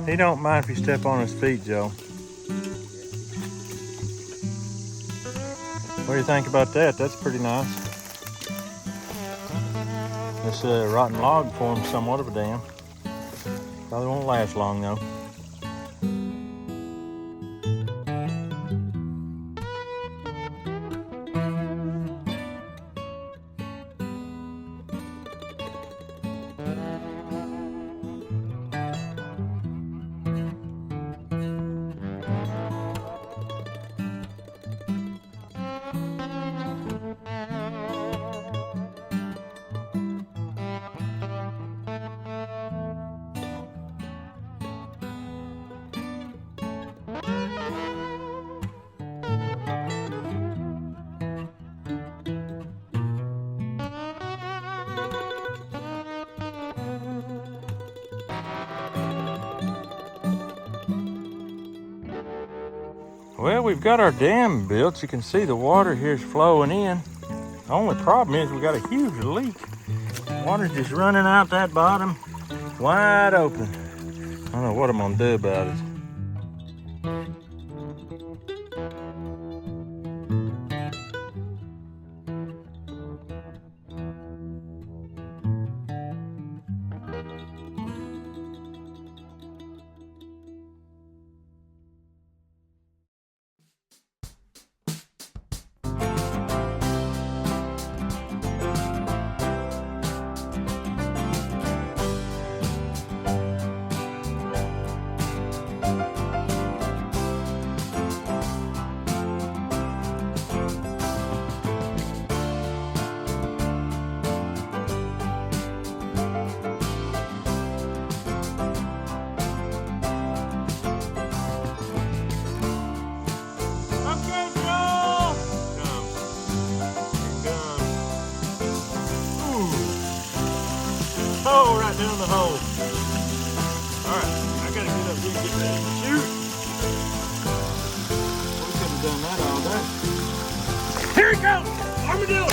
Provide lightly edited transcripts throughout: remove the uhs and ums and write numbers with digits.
He don't mind if you step on his feet, Joe. What do you think about that? That's pretty nice. This rotten log formed somewhat of a dam. Probably won't last long though. Well, we've got our dam built. You can see the water here is flowing in. The only problem is we got a huge leak. Water's just running out that bottom, wide open. I don't know what I'm gonna do about it. Oh, right down the hole. All right, I gotta get up here and get ready to shoot. We could have done that all day. Here he goes, armadillo.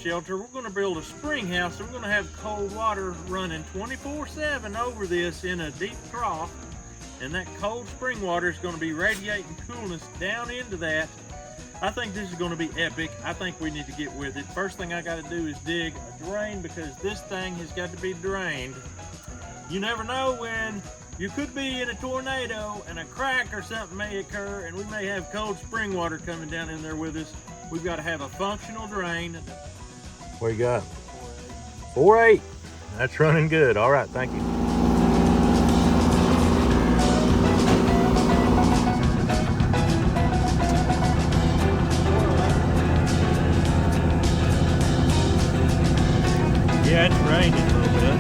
shelter. We're gonna build a spring house. So we're gonna have cold water running 24/7 over this in a deep trough. And that cold spring water is gonna be radiating coolness down into that. I think this is gonna be epic. I think we need to get with it. First thing I gotta do is dig a drain because this thing has got to be drained. You never know when you could be in a tornado and a crack or something may occur and we may have cold spring water coming down in there with us. We've got to have a functional drain. What you got? 4.8. That's running good. All right, thank you. Yeah, it's raining a little bit.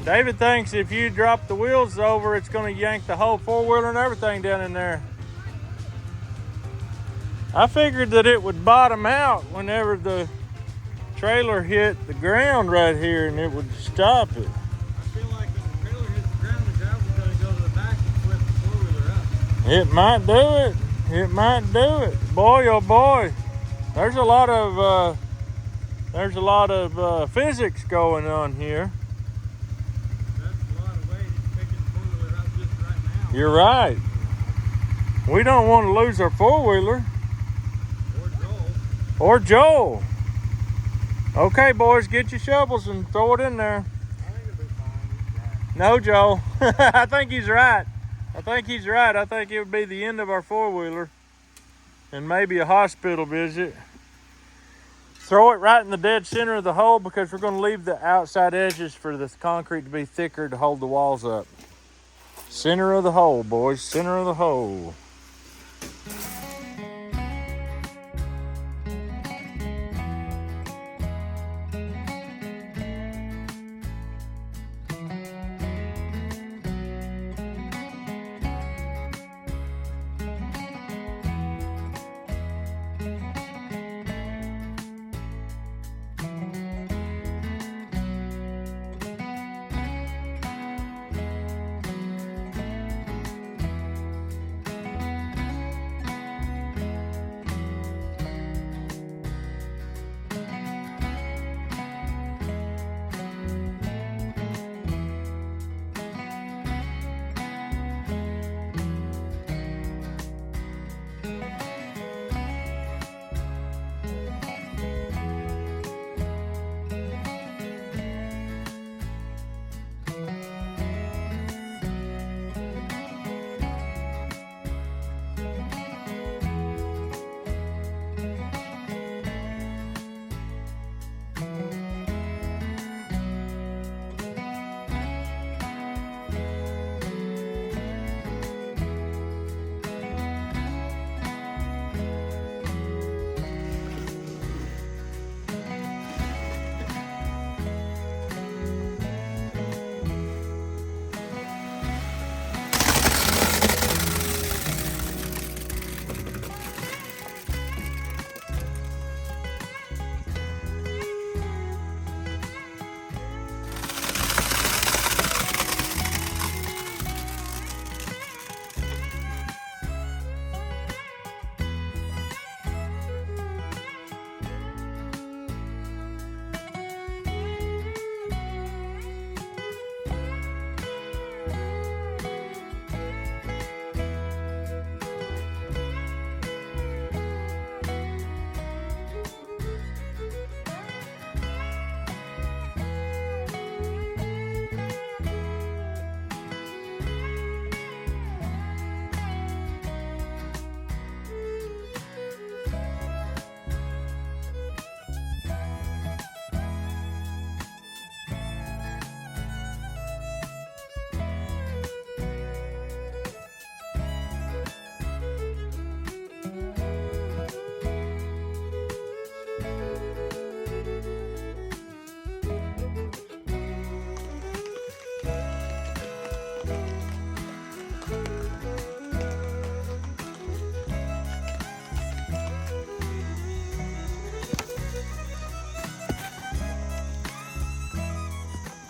David thinks if you drop the wheels over, it's going to yank the whole four-wheeler and everything down in there. I figured that it would bottom out whenever the trailer hit the ground right here and it would stop it. I feel like if the trailer hits the ground, the gravel's going to go to the back and flip the four-wheeler up. It might do it. It might do it. Boy, oh boy. There's a lot of physics going on here. You're right. We don't want to lose our four-wheeler. Or Joel. Okay, boys, get your shovels and throw it in there. I think it'll be fine. No, Joel. I think he's right. I think it would be the end of our four-wheeler and maybe a hospital visit. Throw it right in the dead center of the hole because we're going to leave the outside edges for the concrete to be thicker to hold the walls up. Center of the hole, boys, center of the hole.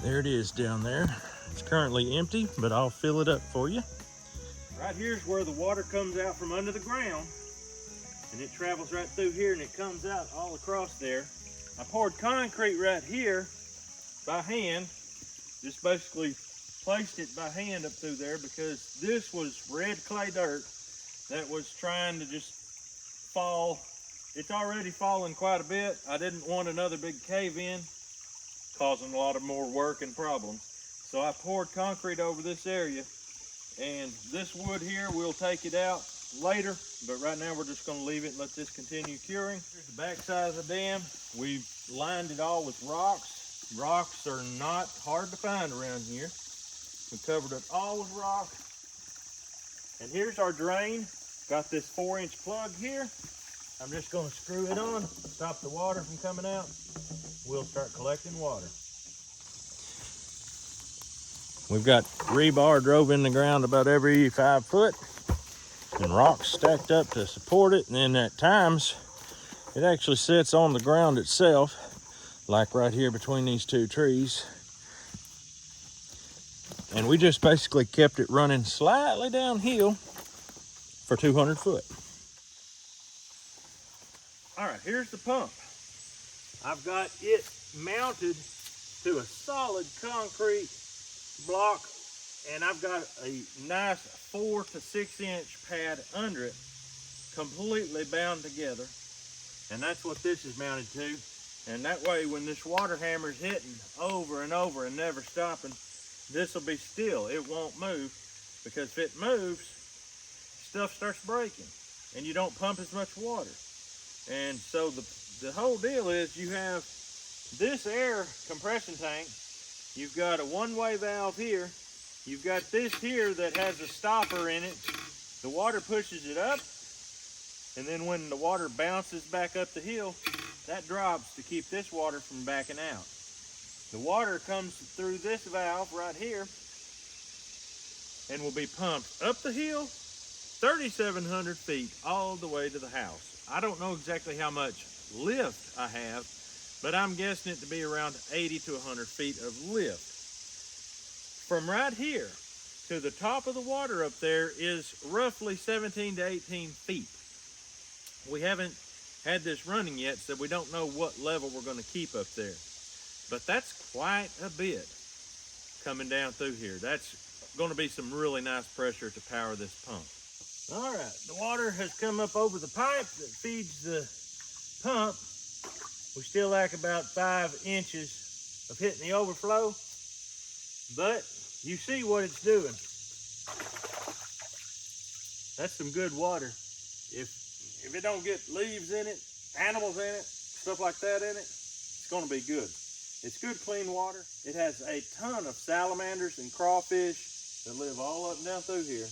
There it is down there. It's currently empty, but I'll fill it up for you. Right here's where the water comes out from under the ground, and it travels right through here and it comes out all across there. I poured concrete right here by hand, just basically placed it by hand up through there because this was red clay dirt that was trying to just fall. It's already fallen quite a bit. I didn't want another big cave in, causing a lot of more work and problems. So I poured concrete over this area, and this wood here, we'll take it out later, but right now we're just gonna leave it and let this continue curing. Here's the back side of the dam. We've lined it all with rocks. Rocks are not hard to find around here. We covered it all with rock. And here's our drain. Got this 4-inch plug here. I'm just gonna screw it on, stop the water from coming out. We'll start collecting water. We've got rebar drove in the ground about every 5 foot and rocks stacked up to support it. And then at times, it actually sits on the ground itself, like right here between these 2 trees. And we just basically kept it running slightly downhill for 200 foot. All right, here's the pump. I've got it mounted to a solid concrete block, and I've got a nice 4 to 6 inch pad under it, completely bound together. And that's what this is mounted to. And that way, when this water hammer is hitting over and over and never stopping, this will be still. It won't move, because if it moves, stuff starts breaking and you don't pump as much water. And so the whole deal is you have this air compression tank. You've got a one-way valve here. You've got this here that has a stopper in it. The water pushes it up, and then when the water bounces back up the hill, that drops to keep this water from backing out. The water comes through this valve right here and will be pumped up the hill 3,700 feet all the way to the house. I don't know exactly how much lift I have, but I'm guessing it to be around 80 to 100 feet of lift. From right here to the top of the water up there is roughly 17 to 18 feet. We haven't had this running yet, so we don't know what level we're going to keep up there. But that's quite a bit coming down through here. That's going to be some really nice pressure to power this pump. All right, the water has come up over the pipe that feeds the pump. We still lack about 5 inches of hitting the overflow, but you see what it's doing. That's some good water. If it don't get leaves in it, animals in it, stuff like that in it, it's going to be good. It's good, clean water. It has a ton of salamanders and crawfish that live all up and down through here,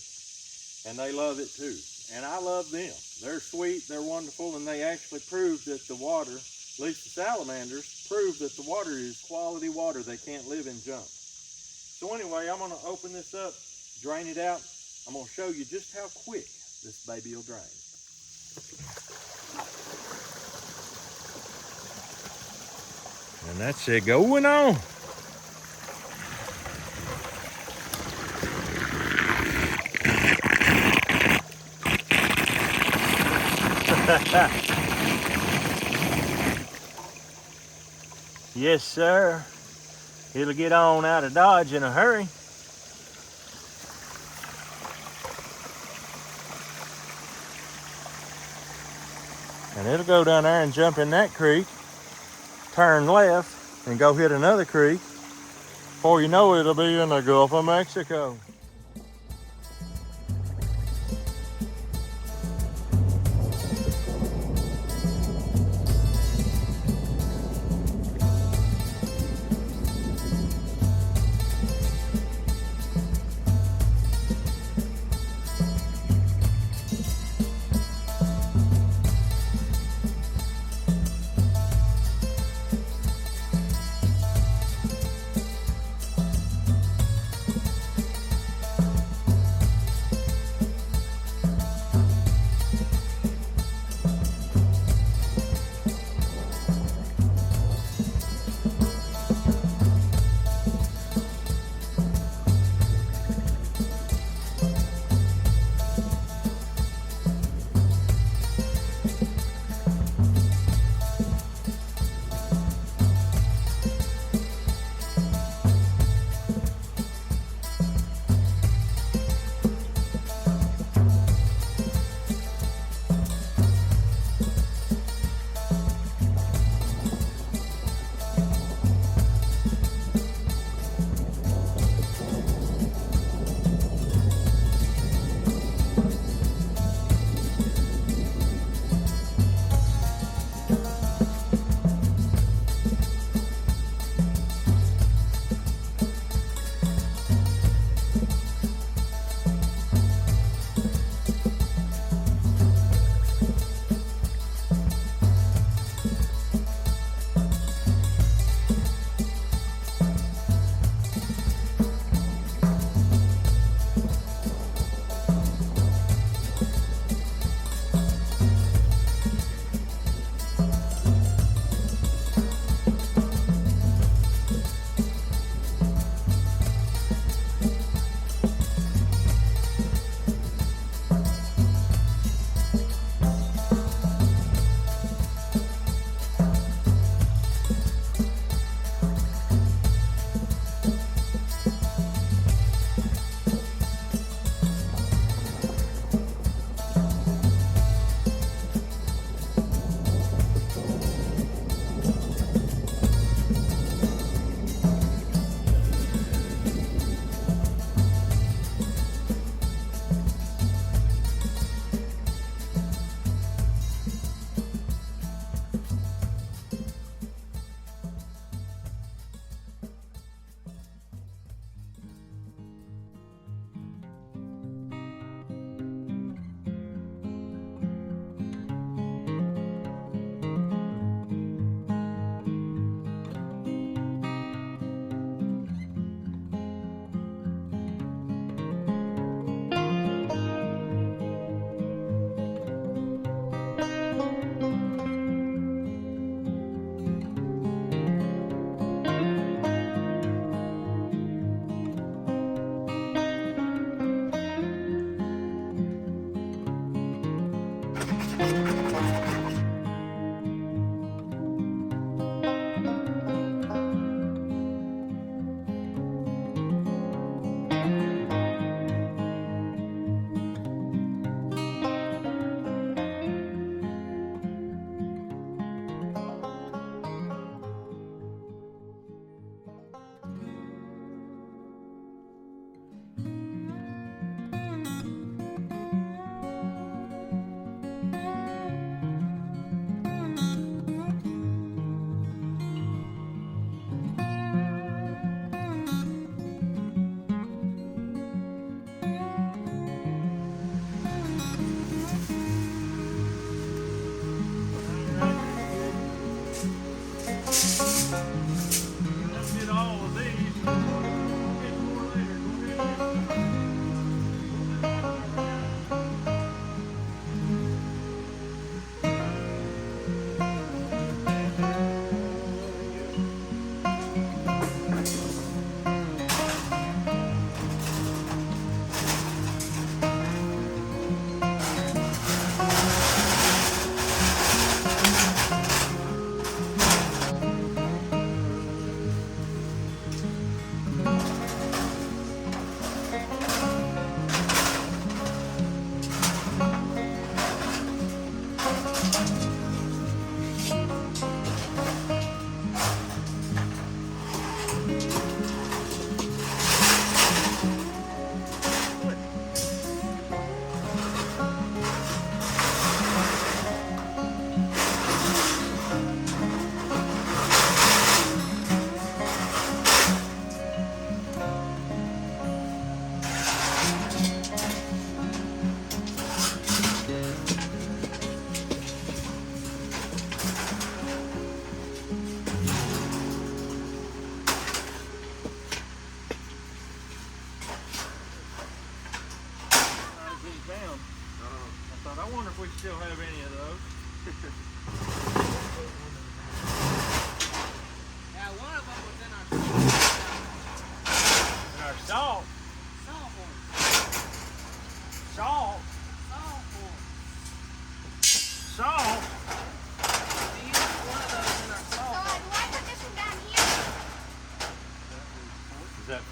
and they love it too. And I love them. They're sweet, they're wonderful, and they actually prove that the water, at least the salamanders, prove that the water is quality water. They can't live in junk. So anyway, I'm going to open this up, drain it out. I'm going to show you just how quick this baby will drain. And that's it going on. Yes, sir. It'll get on out of Dodge in a hurry. And it'll go down there and jump in that creek, turn left, and go hit another creek. Before you know it, it'll be in the Gulf of Mexico.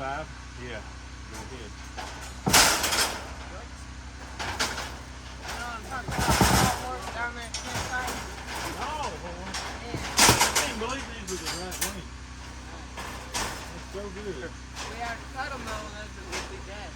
5? Yeah. Go ahead. I'm talking about all horse down there at campsite. Oh, boy. Yeah. I can't believe these are the right length. That's so good. We have to cut them though, or else it would be dead.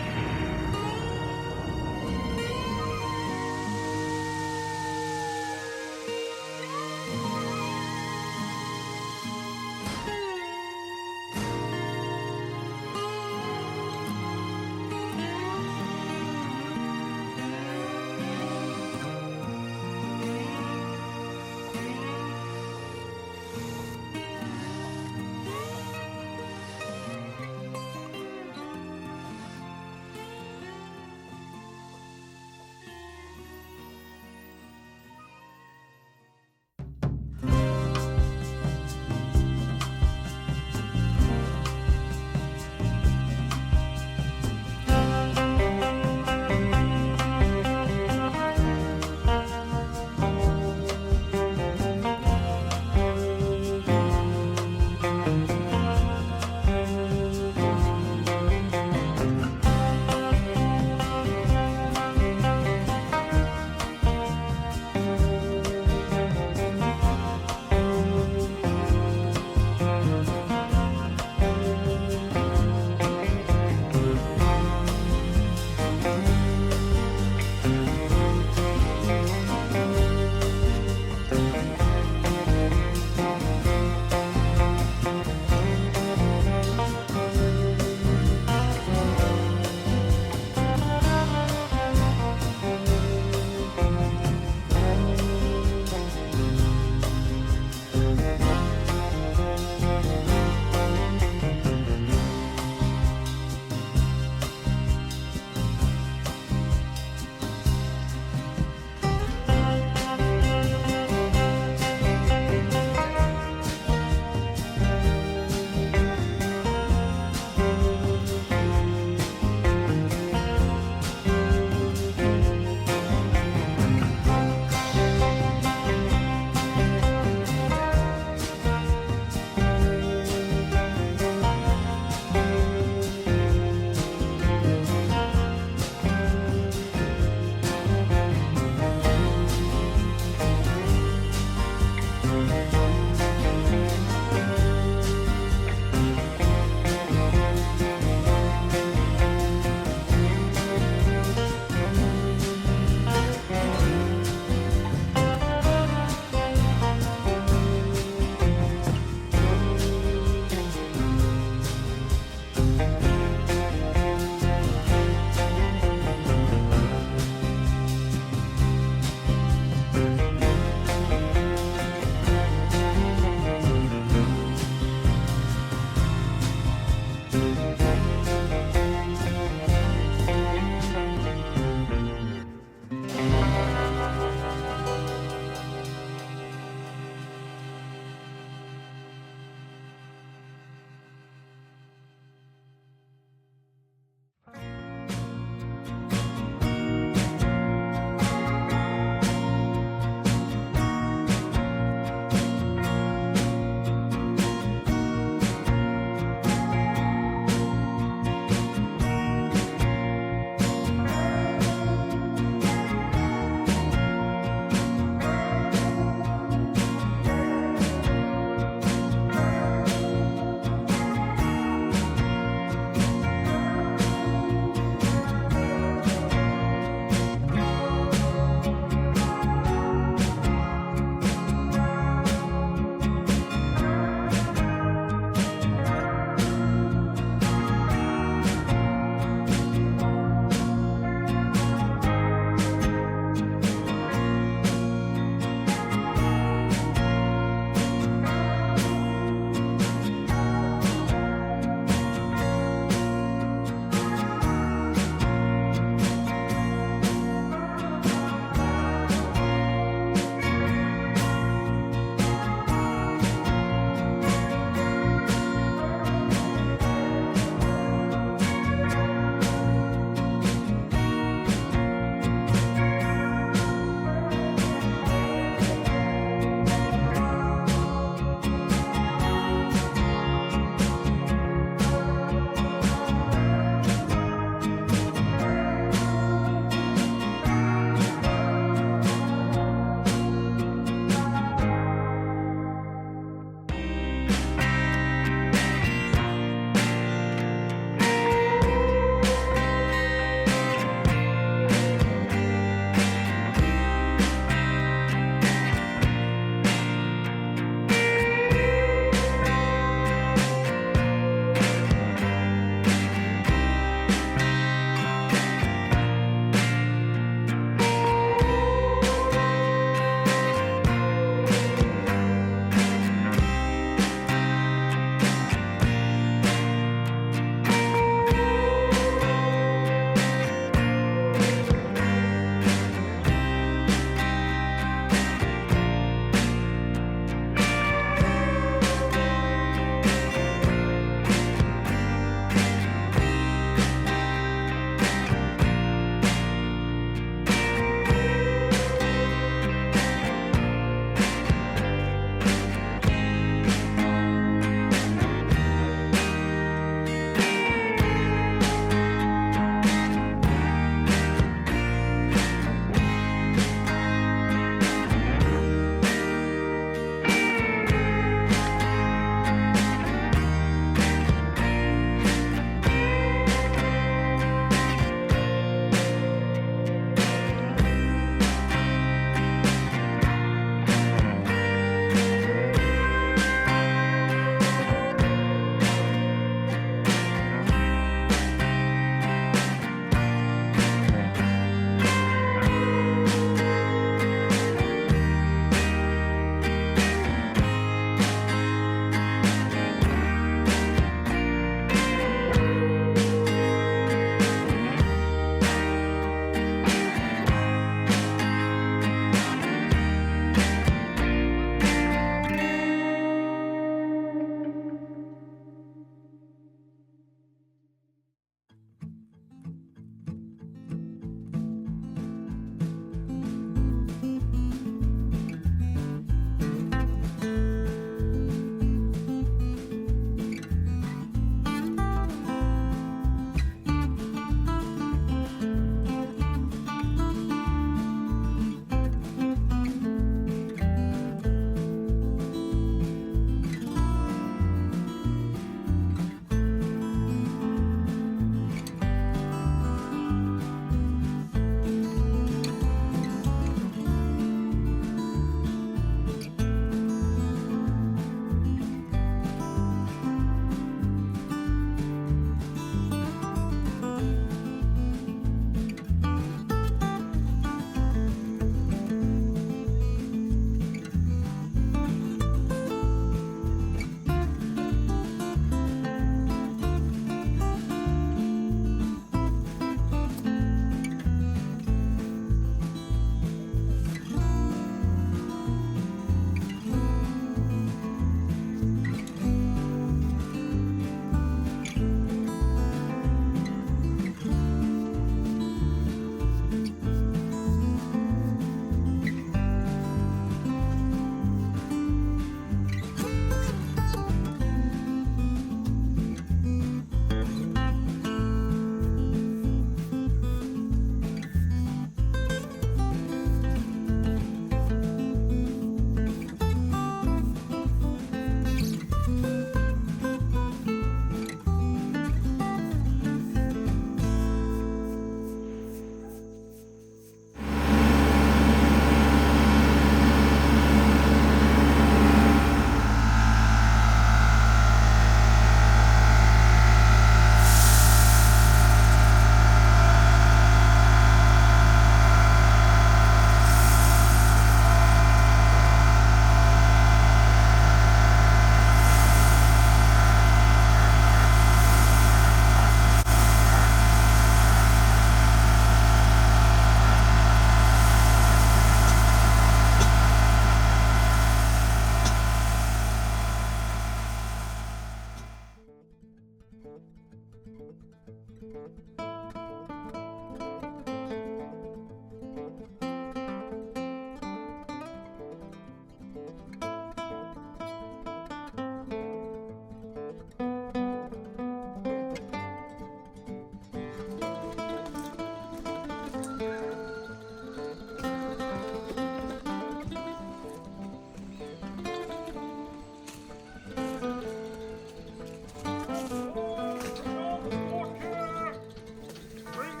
Bring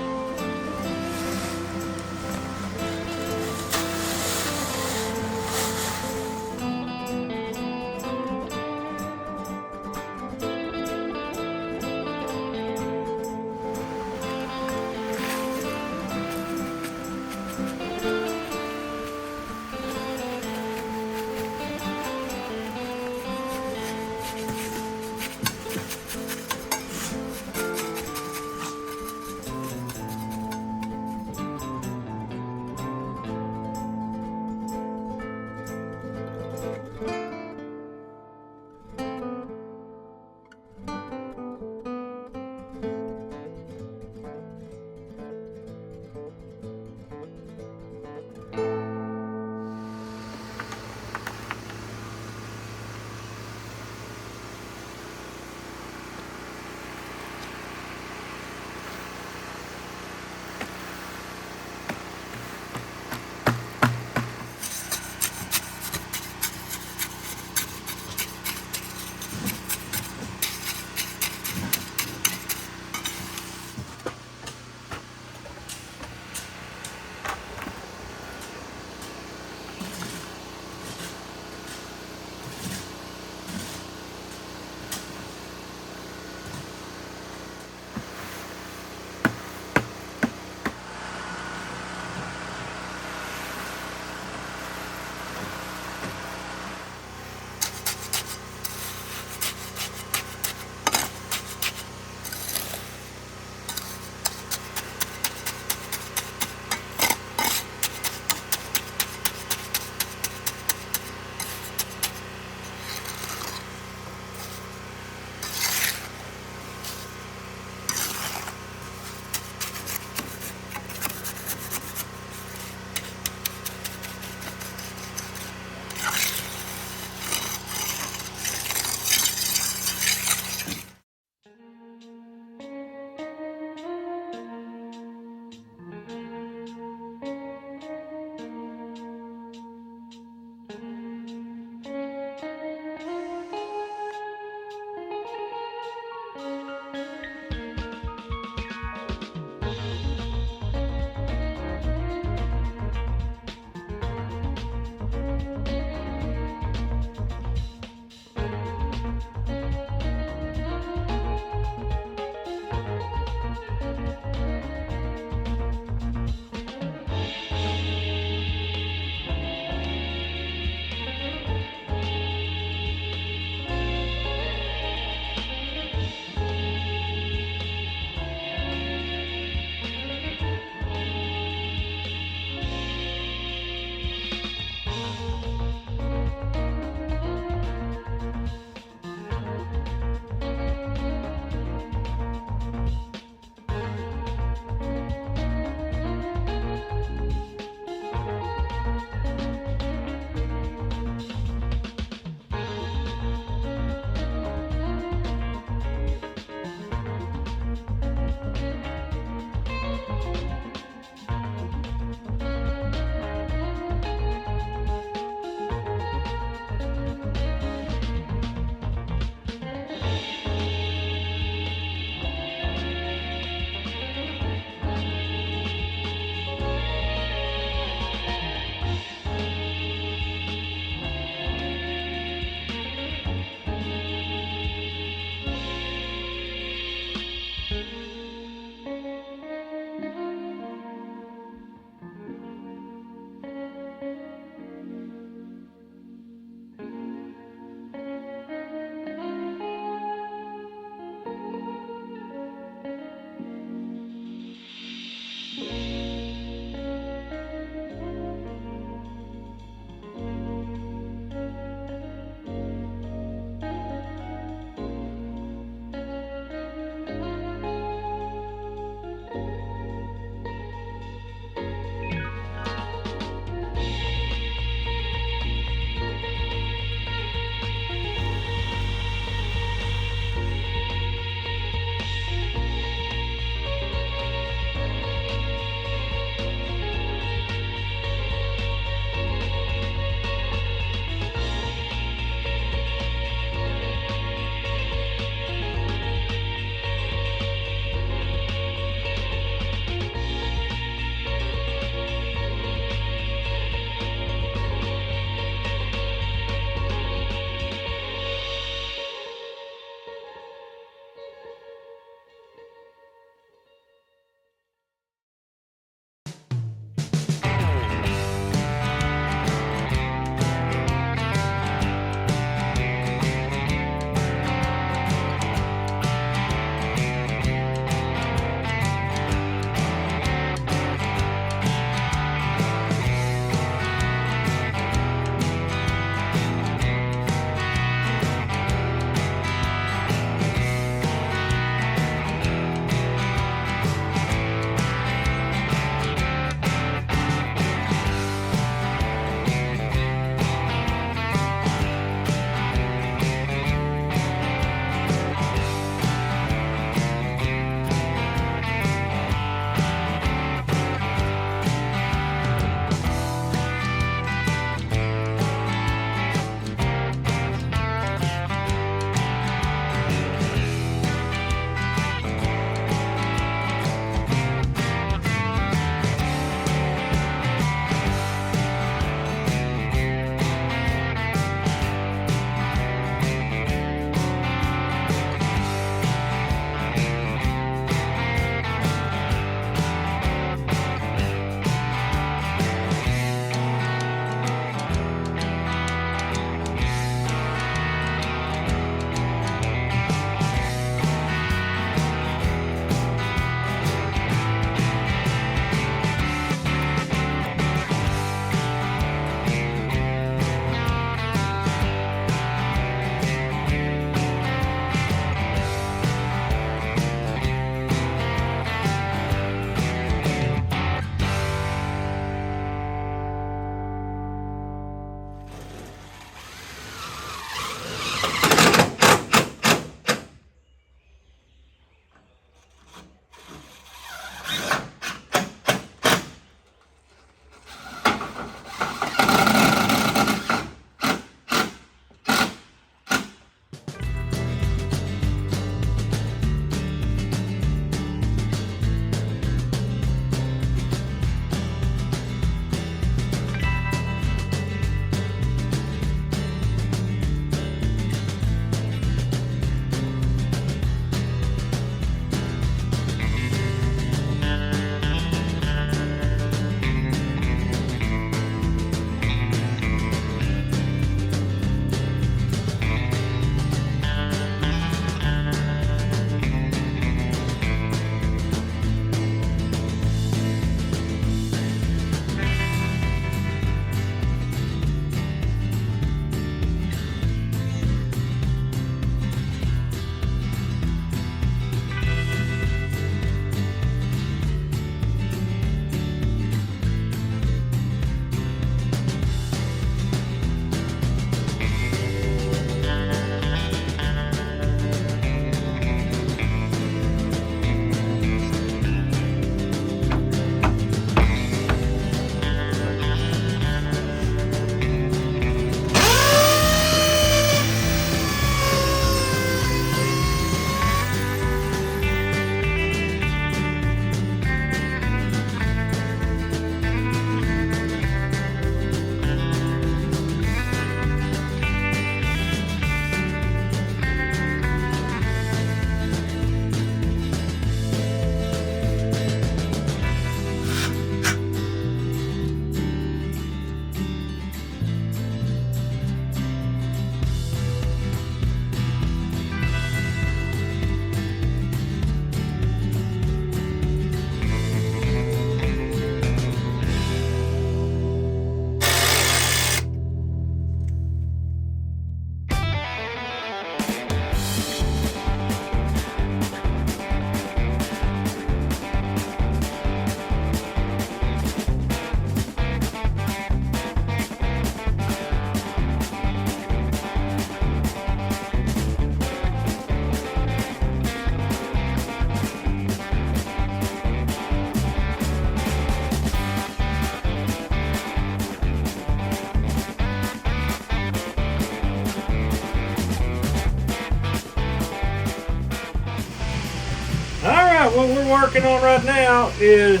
what we're working on right now is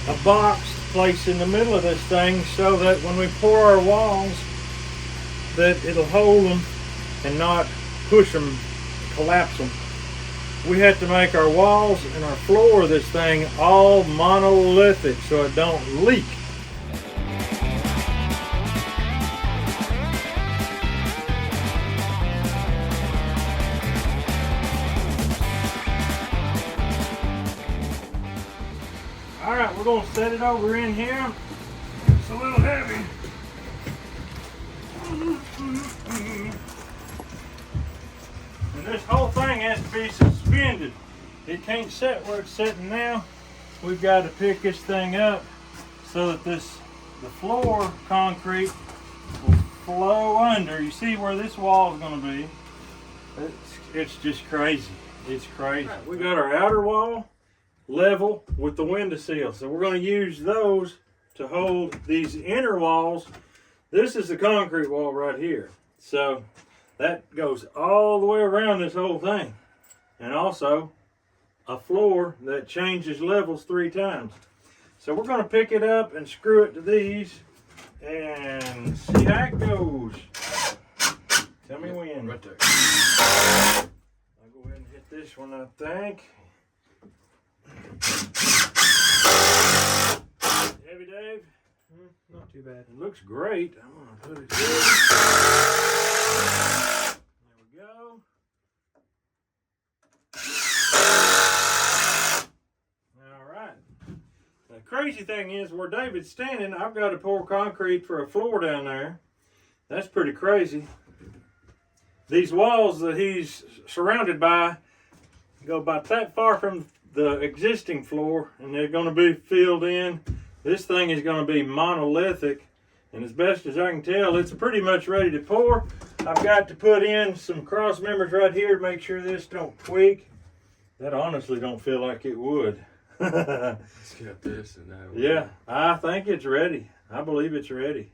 a box placed in the middle of this thing so that when we pour our walls, that it'll hold them and not push them, collapse them. We have to make our walls and our floor of this thing all monolithic so it don't leak. All right, we're gonna set it over in here. It's a little heavy. And this whole thing has to be suspended. It can't sit where it's sitting now. We've got to pick this thing up so that the floor concrete will flow under. You see where this wall is going to be? It's just crazy. It's crazy. Right, we got our outer wall level with the window sill. So we're going to use those to hold these inner walls. This is the concrete wall right here. So that goes all the way around this whole thing. And also a floor that changes levels 3 times. So we're going to pick it up and screw it to these and see how it goes. Tell me when. Right there. I'll go ahead and hit this one, I think. Heavy, Dave? Not too bad. It looks great. I'm going to put it here. There we go. All right. The crazy thing is where David's standing, I've got to pour concrete for a floor down there. That's pretty crazy. These walls that he's surrounded by go about that far from the existing floor, and they're going to be filled in. This thing is going to be monolithic, and as best as I can tell, it's pretty much ready to pour. I've got to put in some cross members right here to make sure this don't tweak. That honestly don't feel like it would. Let's get this and that. Yeah, I think it's ready. I believe it's ready.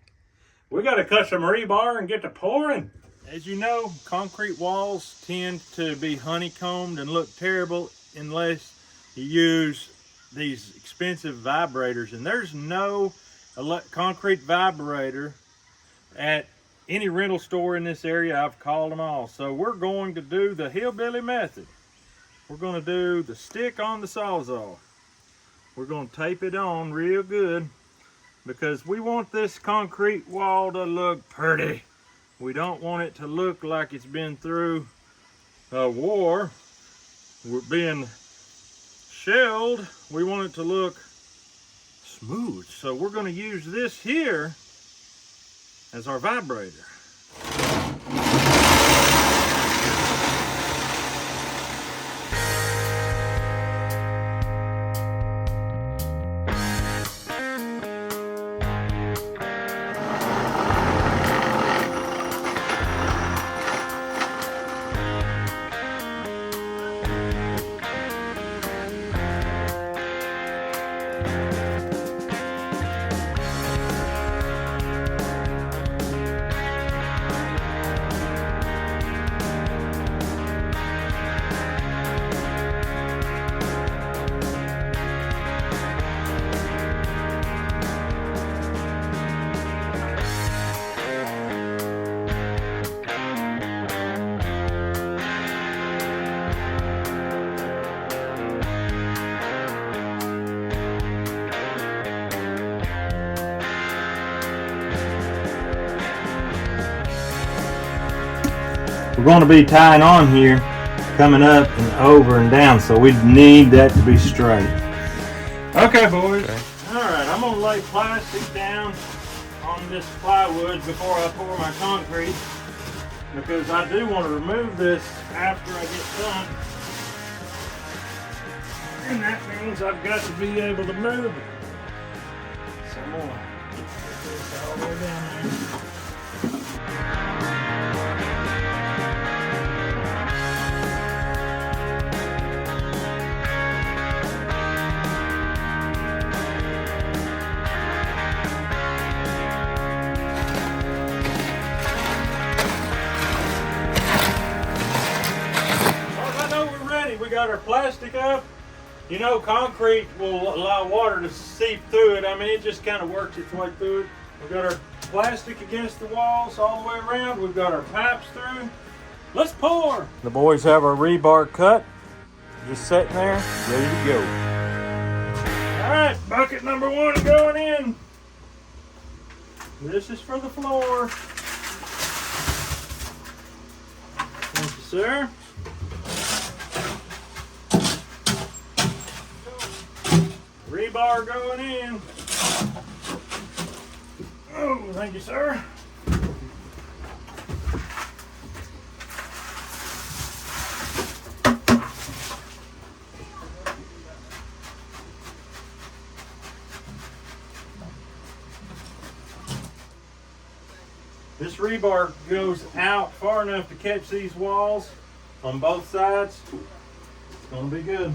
We got to cut some rebar and get to pouring. As you know, concrete walls tend to be honeycombed and look terrible unless you use these expensive vibrators, and there's no concrete vibrator at any rental store in this area. I've called them all. So we're going to do the hillbilly method. We're going to do the stick on the sawzall. We're going to tape it on real good because we want this concrete wall to look pretty. We don't want it to look like it's been through a war. We're being shelled. We want it to look smooth. So we're going to use this here as our vibrator. We're going to be tying on here, coming up and over and down, so we need that to be straight. Okay, boys. Okay. All right, I'm going to lay plastic down on this plywood before I pour my concrete, because I do want to remove this after I get done. And that means I've got to be able to move it. So I'm going to get this all the way down there. We got our plastic up, You know, concrete will allow water to seep through it. I mean, it just kind of works its way through it. We've got our plastic against the walls all the way around. We've got our pipes through. Let's pour. The boys have our rebar cut, just sitting there, ready to go. All right, bucket number 1 going in. This is for the floor. Thank you, sir. Rebar going in. Oh, thank you, sir. This rebar goes out far enough to catch these walls on both sides. It's going to be good.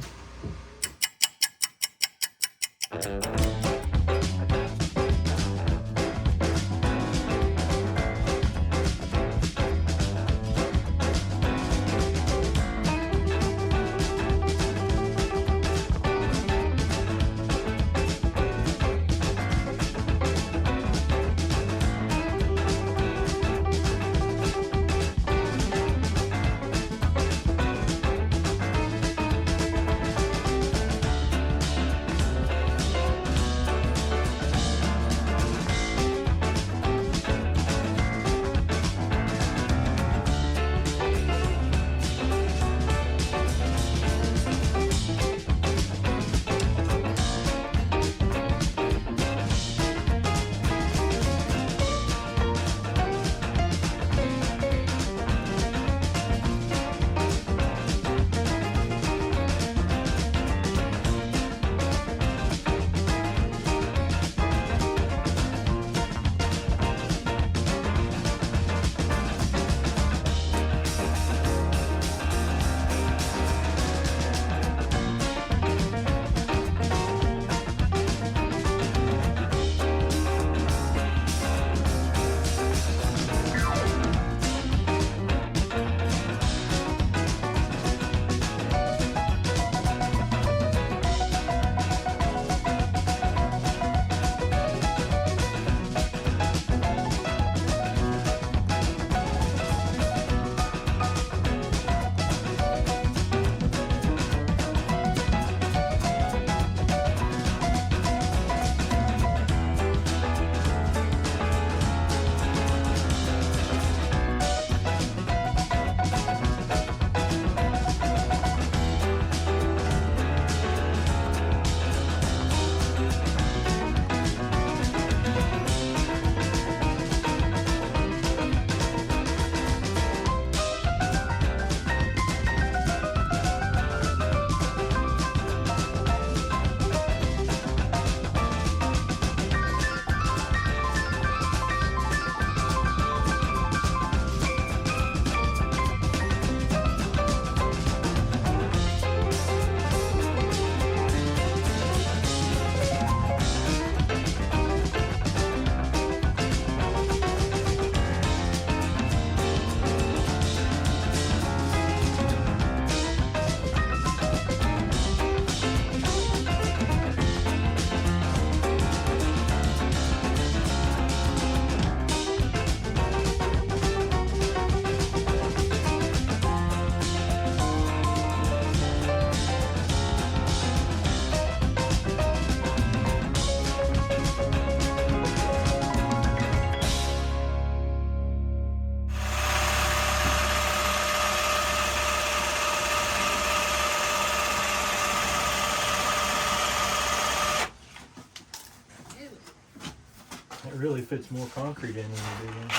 It really fits more concrete in than you do.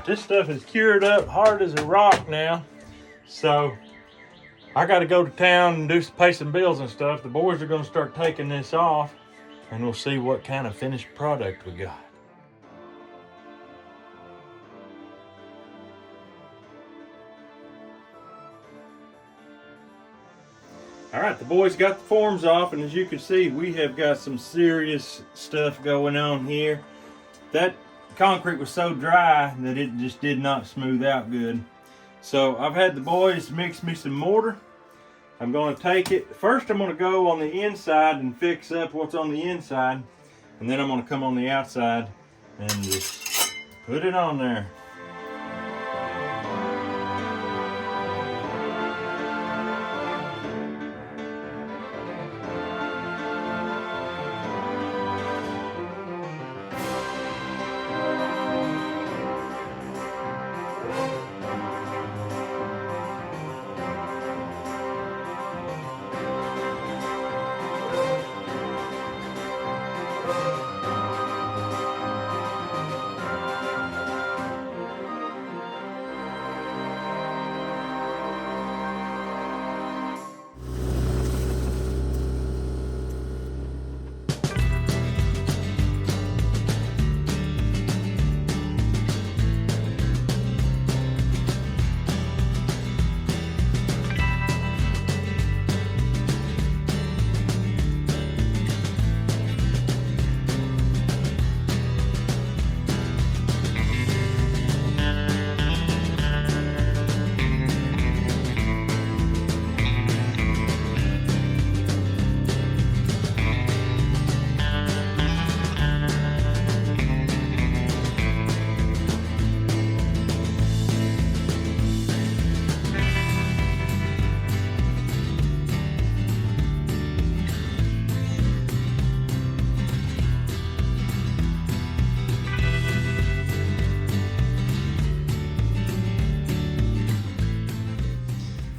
This stuff is cured up hard as a rock now. So I got to go to town and pay some bills and stuff. The boys are going to start taking this off, and we'll see what kind of finished product we got. All right, the boys got the forms off, and as you can see, we have got some serious stuff going on here. That concrete was so dry that it just did not smooth out good. So I've had the boys mix me some mortar. I'm going to take it. First, I'm going to go on the inside and fix up what's on the inside, and then I'm going to come on the outside and just put it on there.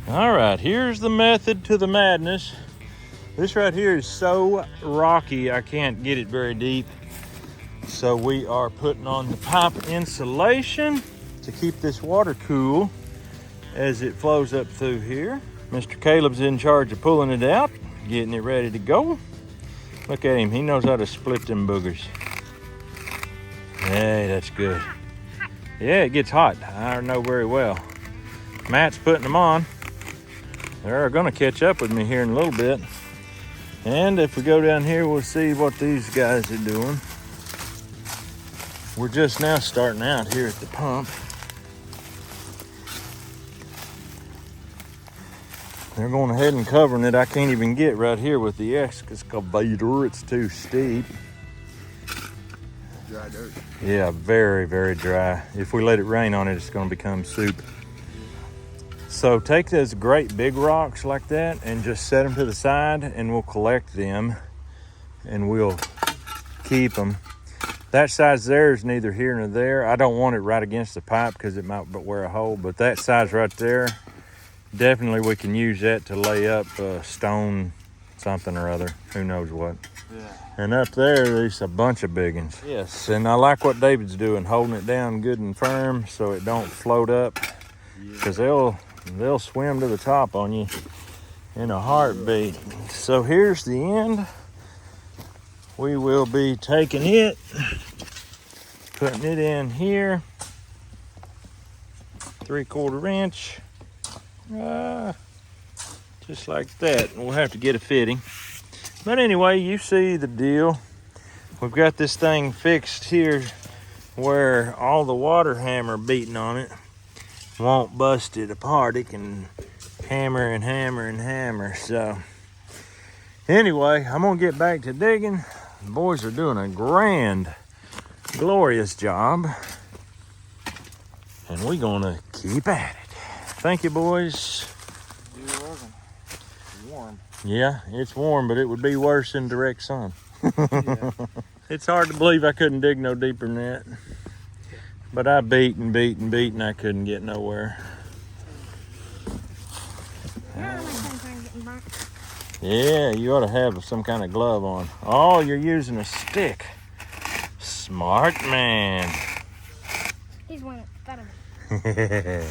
All right, here's the method to the madness. This right here is so rocky, I can't get it very deep. So we are putting on the pipe insulation to keep this water cool as it flows up through here. Mr. Caleb's in charge of pulling it out, getting it ready to go. Look at him, he knows how to split them boogers. Hey, that's good. Yeah, it gets hot, I know very well. Matt's putting them on. They're gonna catch up with me here in a little bit. And if we go down here, we'll see what these guys are doing. We're just now starting out here at the pump. They're going ahead and covering it. I can't even get right here with the excavator. It's too steep. Dry dirt. Yeah, very, very dry. If we let it rain on it, it's gonna become soup. So take those great big rocks like that and just set them to the side, and we'll collect them and we'll keep them. That size there is neither here nor there. I don't want it right against the pipe because it might wear a hole, but that size right there, definitely we can use that to lay up stone something or other, who knows what. Yeah. And up there, there's a bunch of big ones. Yes, and I like what David's doing, holding it down good and firm so it don't float up, because they'll swim to the top on you in a heartbeat. So here's the end. We will be taking it, putting it in here, 3/4 inch, just like that. We'll have to get a fitting. But anyway, you see the deal. We've got this thing fixed here where all the water hammer beating on it won't bust it apart. It can hammer and hammer and hammer. So anyway, I'm gonna get back to digging. The boys are doing a grand, glorious job, and we're gonna keep at it. Thank you, boys. You're welcome. It's warm. Yeah, it's warm, but it would be worse in direct sun. Yeah. It's hard to believe I couldn't dig no deeper than that. But I beat and beat and beat, and I couldn't get nowhere. Yeah, you ought to have some kind of glove on. Oh, you're using a stick. Smart man. He's one. Spider-Man.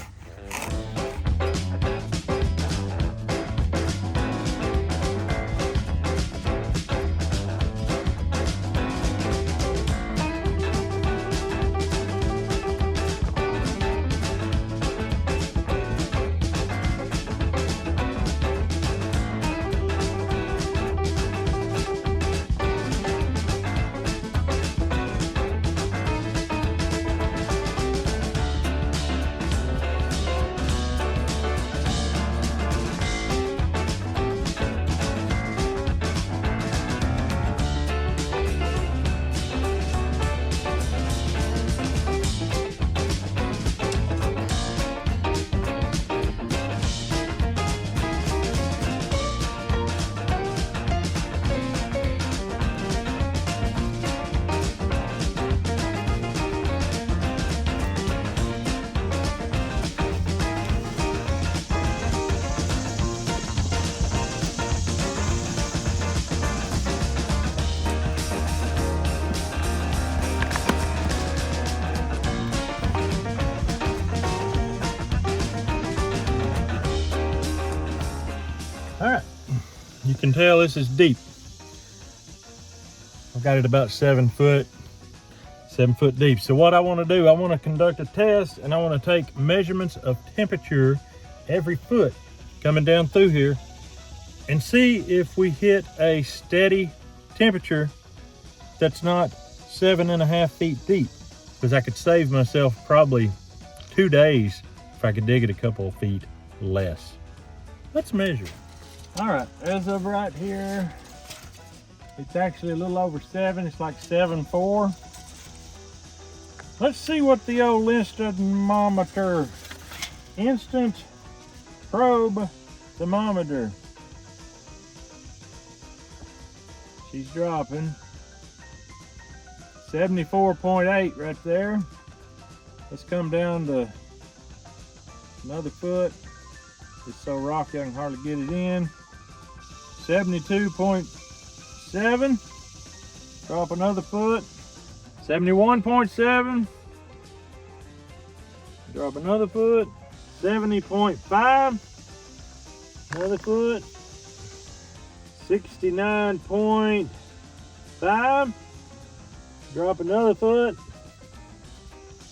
All right, you can tell this is deep. I've got it about 7 foot deep. So what I want to do, I want to conduct a test, and I want to take measurements of temperature every foot coming down through here and see if we hit a steady temperature that's not 7.5 feet deep, because I could save myself probably 2 days if I could dig it a couple of feet less. Let's measure. All right, as of right here, it's actually a little over 7. It's like 7.4. Let's see what the old thermometer, instant probe thermometer. She's dropping. 74.8 right there. Let's come down to another foot. It's so rocky I can hardly get it in. 72.7. Drop another foot. 71.7. Drop another foot. 70.5. Another foot. 69.5. Drop another foot.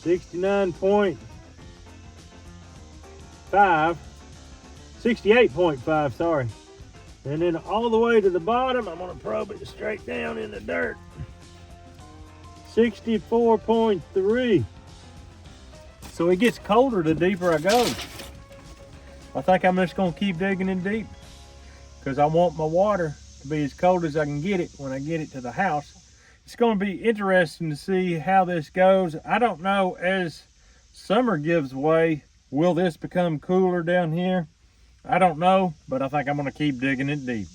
69.5. 68.5, sorry. And then all the way to the bottom, I'm gonna probe it straight down in the dirt. 64.3. So it gets colder the deeper I go. I think I'm just gonna keep digging in deep, because I want my water to be as cold as I can get it when I get it to the house. It's gonna be interesting to see how this goes. I don't know, as summer gives way, will this become cooler down here? I don't know, but I think I'm gonna keep digging it deep.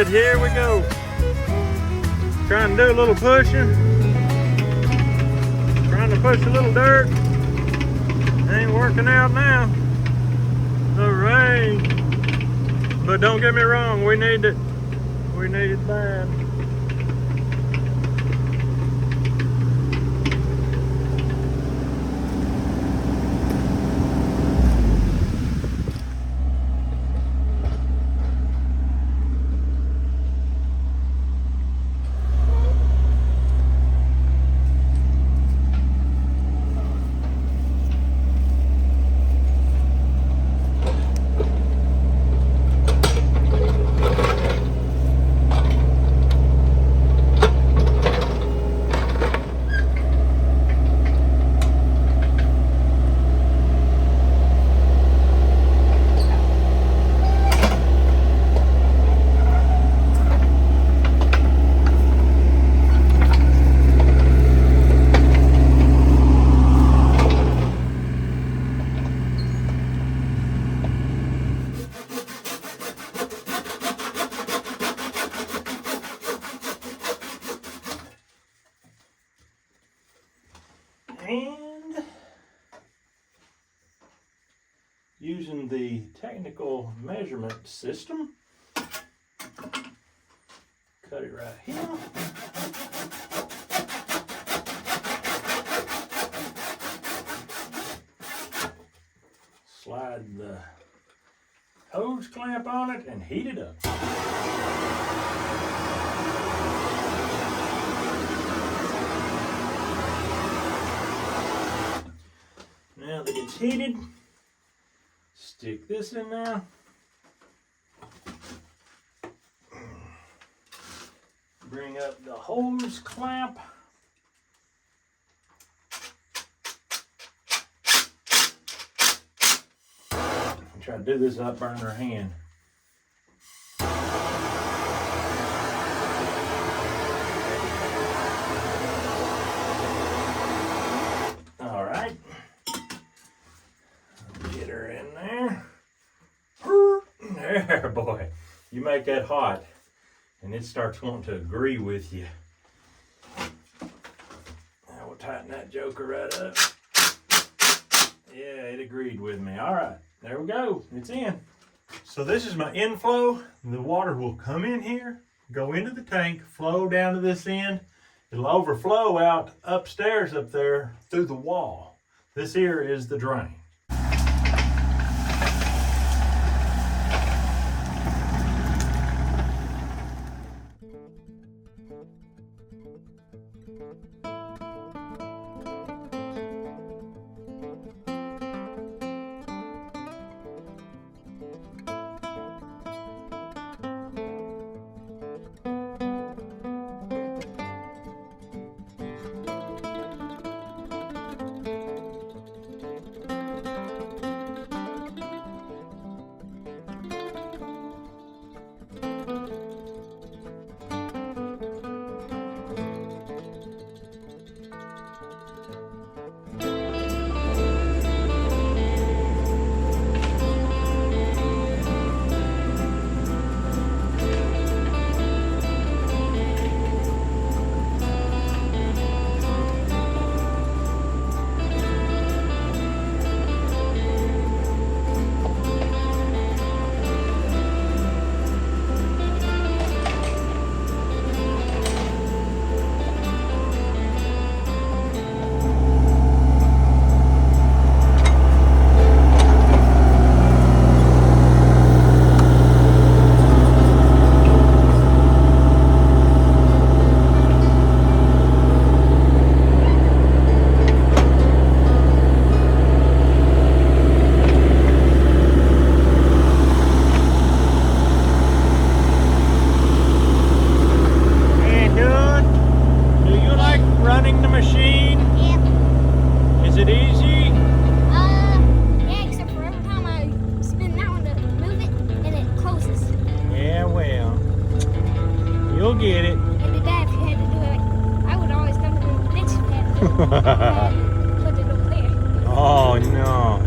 right, here we go. Trying to do a little pushing. Trying to push a little dirt. Ain't working out now. The rain. But don't get me wrong, we need it. We need it bad. And using the technical measurement system, cut it right here. Slide the hose clamp on it and heat it up. Now that it's heated, stick this in there. Bring up the hose clamp. Try to do this without burning our hand. All right. Get her in there. There, boy. You make that hot, and it starts wanting to agree with you. Now we'll tighten that joker right up. Yeah, it agreed with me. All right. There we go, it's in. So this is my inflow. The water will come in here, go into the tank, flow down to this end. It'll overflow out upstairs up there through the wall. This here is the drain. You'll get it. It'd be bad if you had to do it. I would always come to the bitch if you had to do it. Put it over there. Oh no.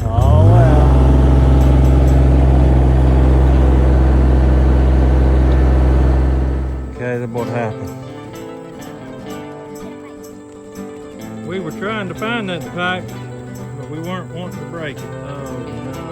Oh well. what happened. We were trying to find that pipe, but we weren't wanting to break it. Oh no.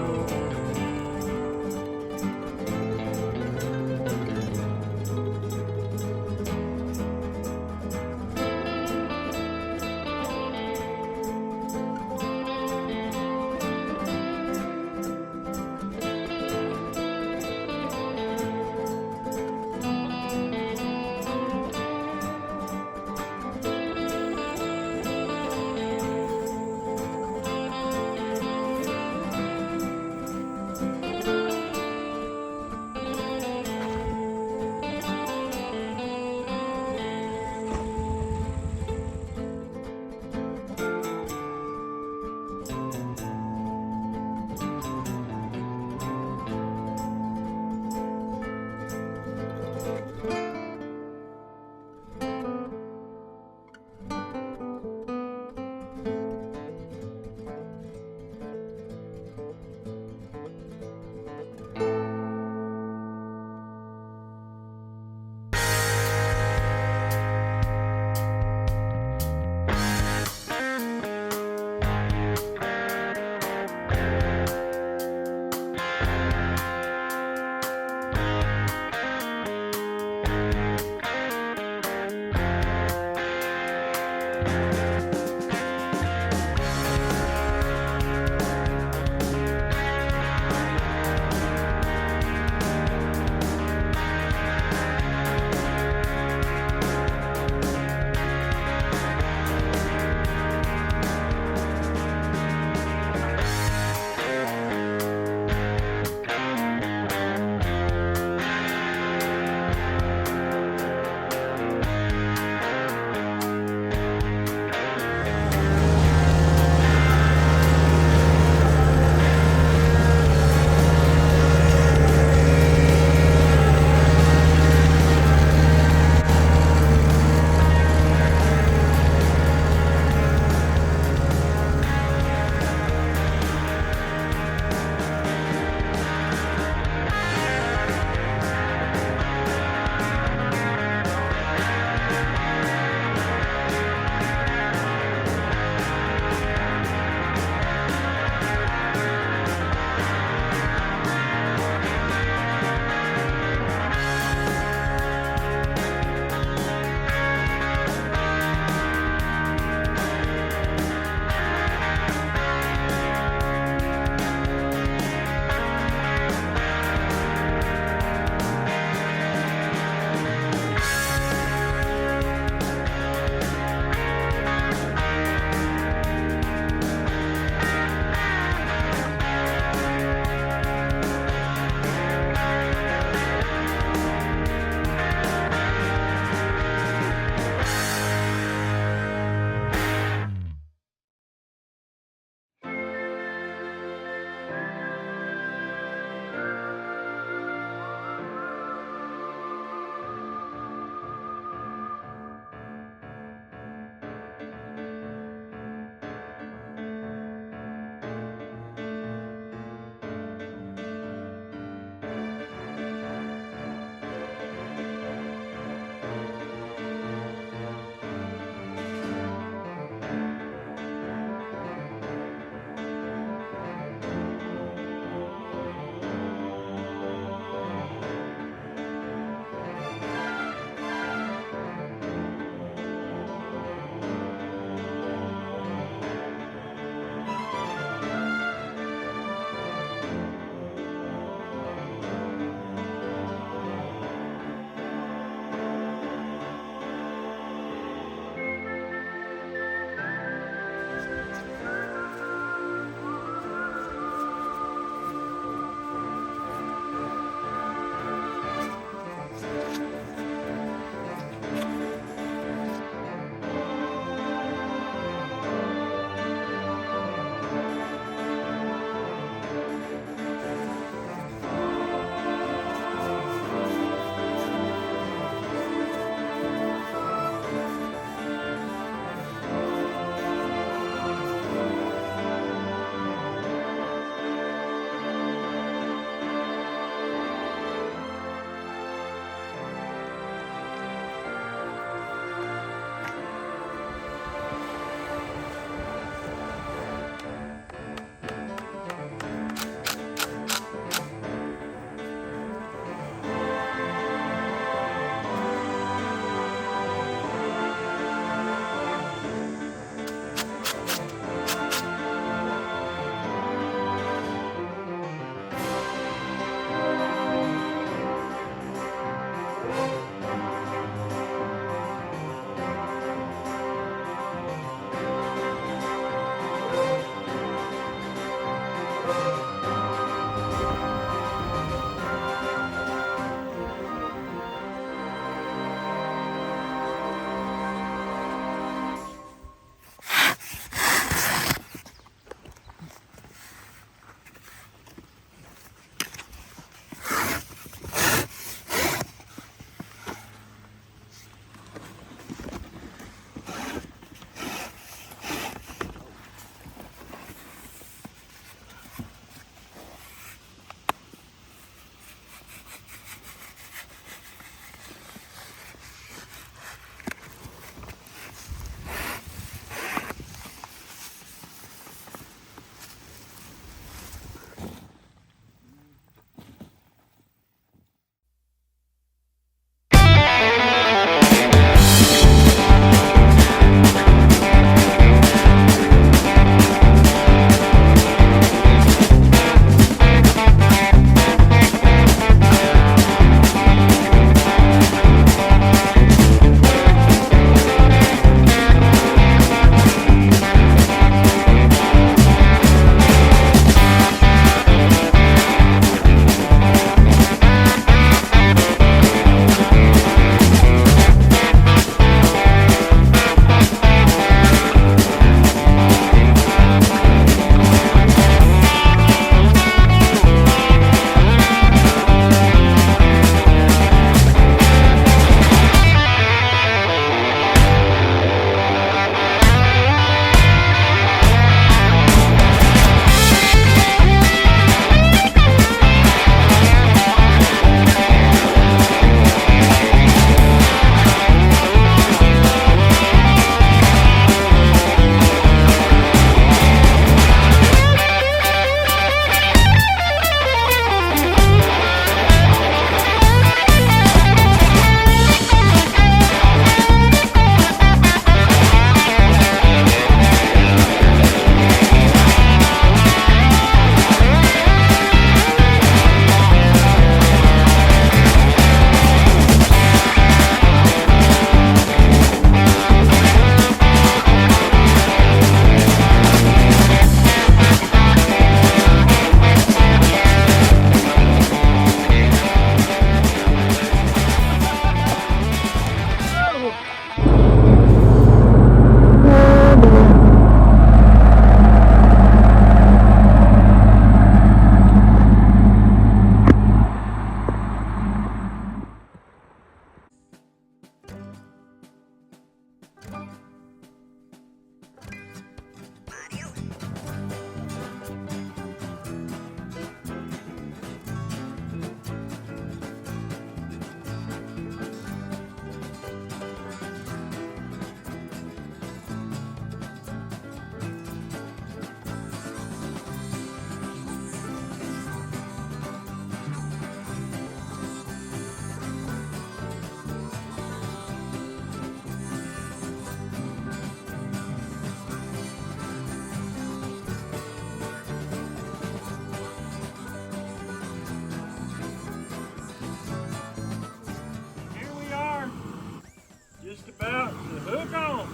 Just about to hook on.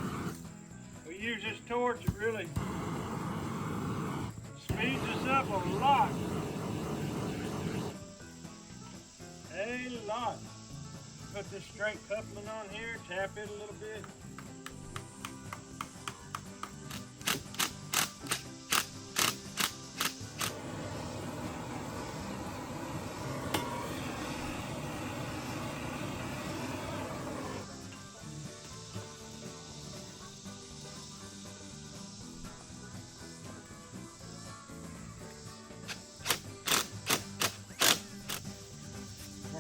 We use this torch, it really speeds us up a lot. A lot. Put this straight coupling on here, tap it a little bit.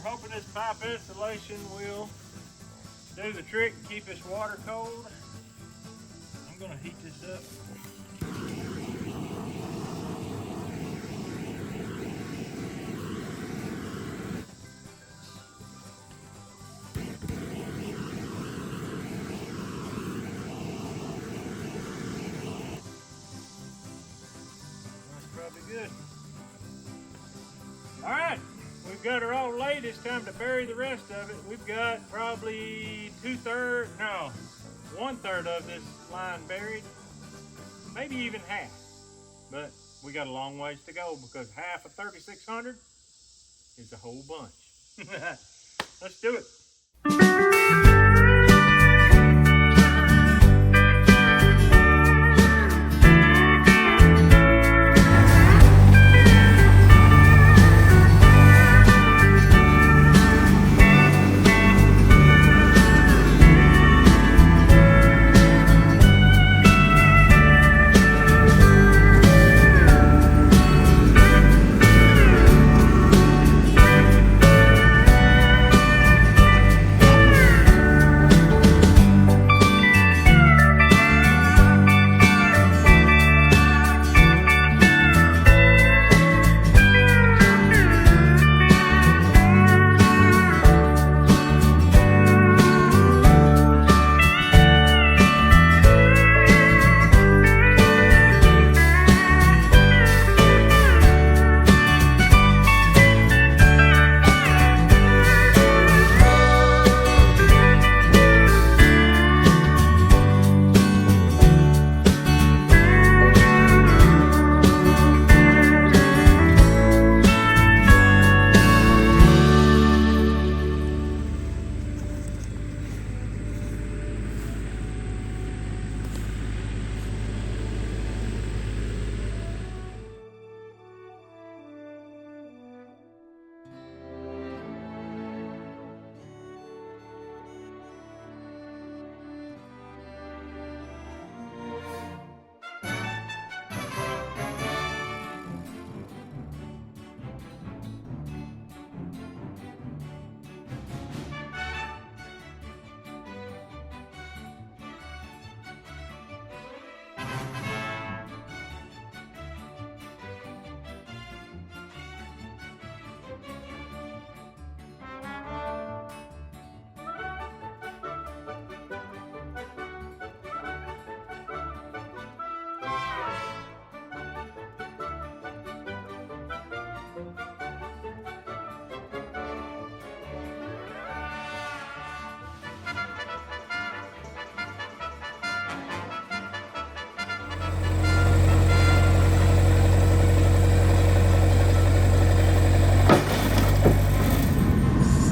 Hoping this pipe insulation will do the trick and keep us water cold. I'm going to heat this up. That's probably good. All right. We've got her all laid. It's time to bury the rest of it. We've got probably 1/3 of this line buried, maybe even half. But we got a long ways to go because half of 3,600 is a whole bunch. Let's do it.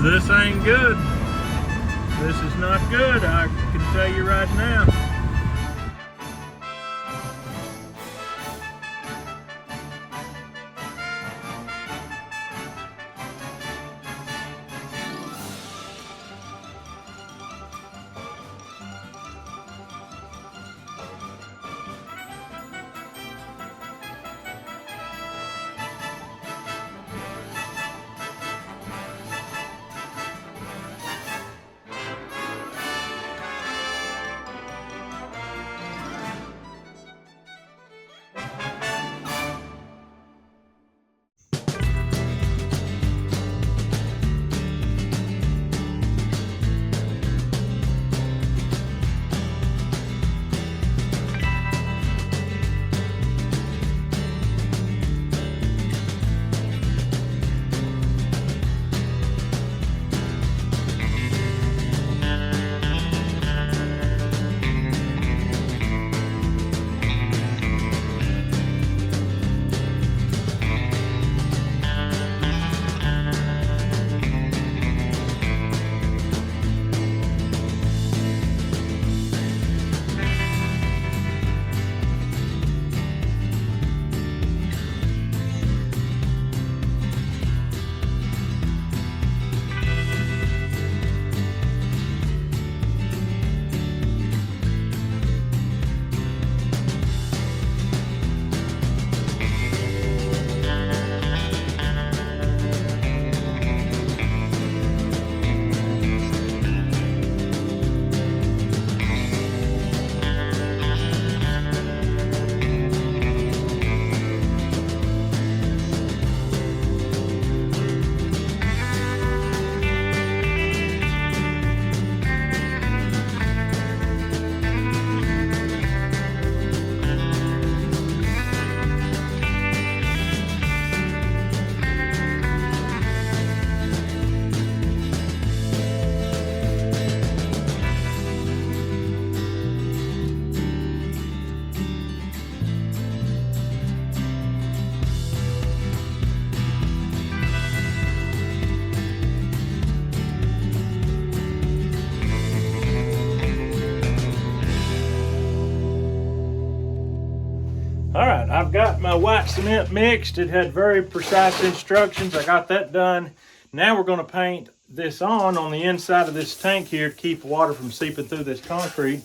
This ain't good. This is not good, I can tell you right now. I've got my white cement mixed. It had very precise instructions. I got that done. Now we're going to paint this on the inside of this tank here to keep water from seeping through this concrete.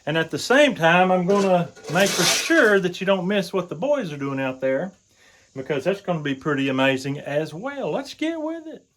And at the same time, I'm going to make for sure that you don't miss what the boys are doing out there, because that's going to be pretty amazing as well. Let's get with it.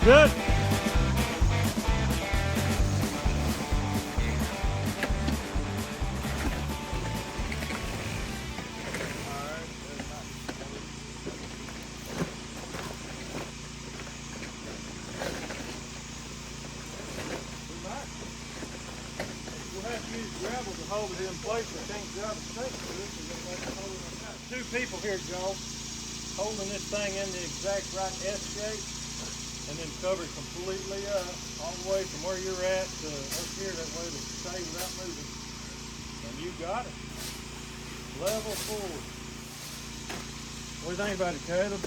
Good. Gravel to hold it in place. I can't drive a stake to it, so I've got two people here, Joe, holding this thing in the exact right S shape, and then cover it completely up, all the way from where you're at to up here, that way to stay without moving. And you got it. Level forward. What do you think about it, Caleb?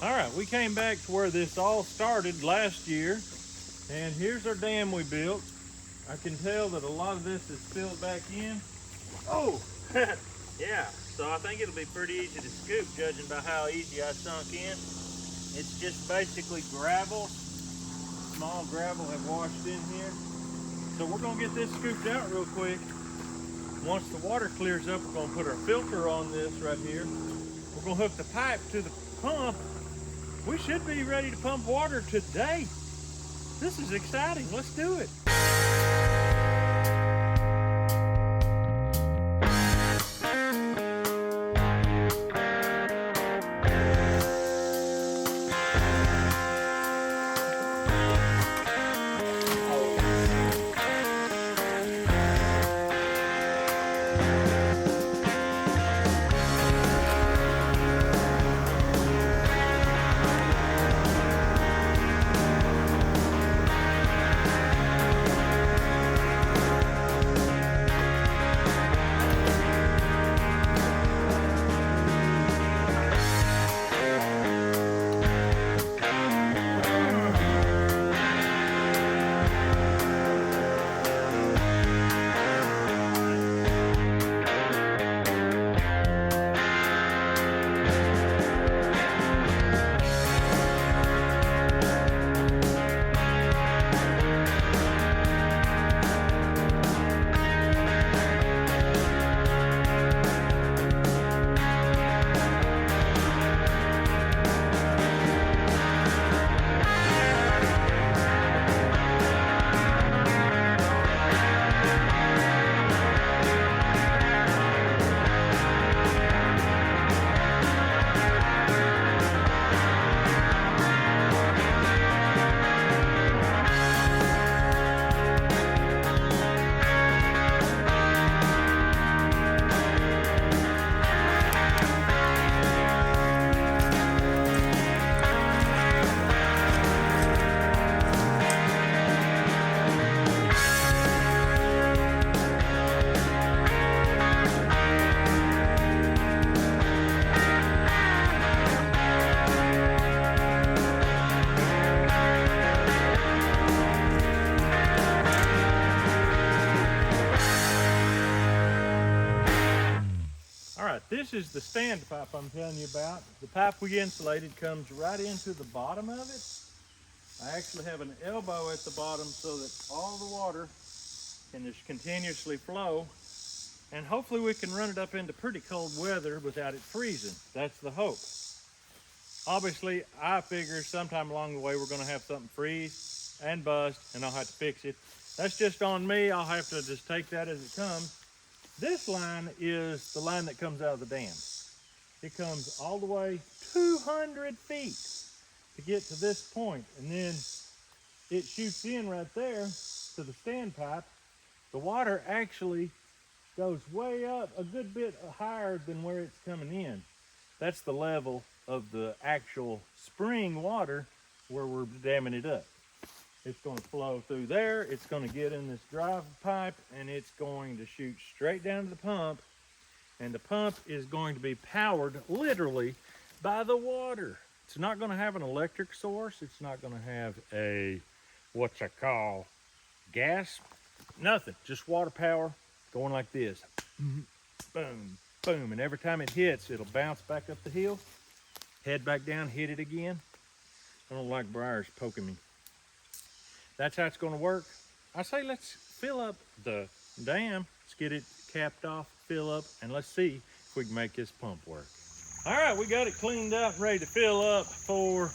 All right, we came back to where this all started last year, and here's our dam we built. I can tell that a lot of this is filled back in. Oh, yeah, so I think it'll be pretty easy to scoop judging by how easy I sunk in. It's just basically gravel. Small gravel have washed in here. So we're gonna get this scooped out real quick. Once the water clears up, we're gonna put our filter on this right here. We're gonna hook the pipe to the pump. We should be ready to pump water today. This is exciting, let's do it. This is the stand pipe I'm telling you about. The pipe we insulated comes right into the bottom of it. I actually have an elbow at the bottom so that all the water can just continuously flow. And hopefully we can run it up into pretty cold weather without it freezing. That's the hope. Obviously, I figure sometime along the way we're gonna have something freeze and bust and I'll have to fix it. That's just on me. I'll have to just take that as it comes. This line is the line that comes out of the dam. It comes all the way 200 feet to get to this point, and then it shoots in right there to the standpipe. The water actually goes way up a good bit higher than where it's coming in. That's the level of the actual spring water where we're damming it up. It's going to flow through there. It's going to get in this drive pipe and it's going to shoot straight down to the pump. And the pump is going to be powered literally by the water. It's not going to have an electric source. It's not going to have a, what's I call, gas, nothing. Just water power going like this. Boom, boom. And every time it hits, it'll bounce back up the hill, head back down, hit it again. I don't like briars poking me. That's how it's going to work. I say let's fill up the dam. Let's get it capped off, fill up, and let's see if we can make this pump work. All right, we got it cleaned up, ready to fill up for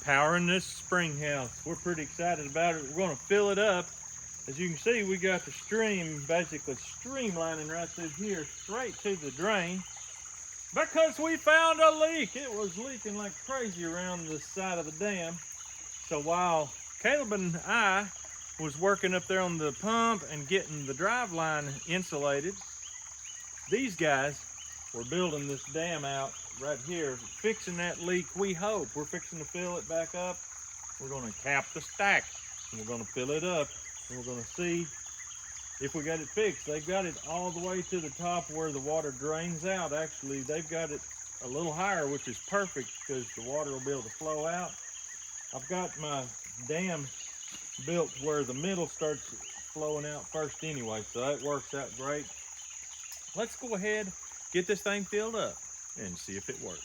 powering this spring house. We're pretty excited about it. We're going to fill it up. As you can see, we got the stream basically streamlining right through here, straight to the drain, because we found a leak. It was leaking like crazy around the side of the dam. So while Caleb and I was working up there on the pump and getting the drive line insulated, these guys were building this dam out right here, fixing that leak. We hope we're fixing to fill it back up. We're going to cap the stack and we're going to fill it up and we're going to see if we got it fixed. They've got it all the way to the top where the water drains out. Actually, they've got it a little higher, which is perfect because the water will be able to flow out. I've got my dam built where the middle starts flowing out first anyway, so that works out great. Let's go ahead, get this thing filled up and see if it works.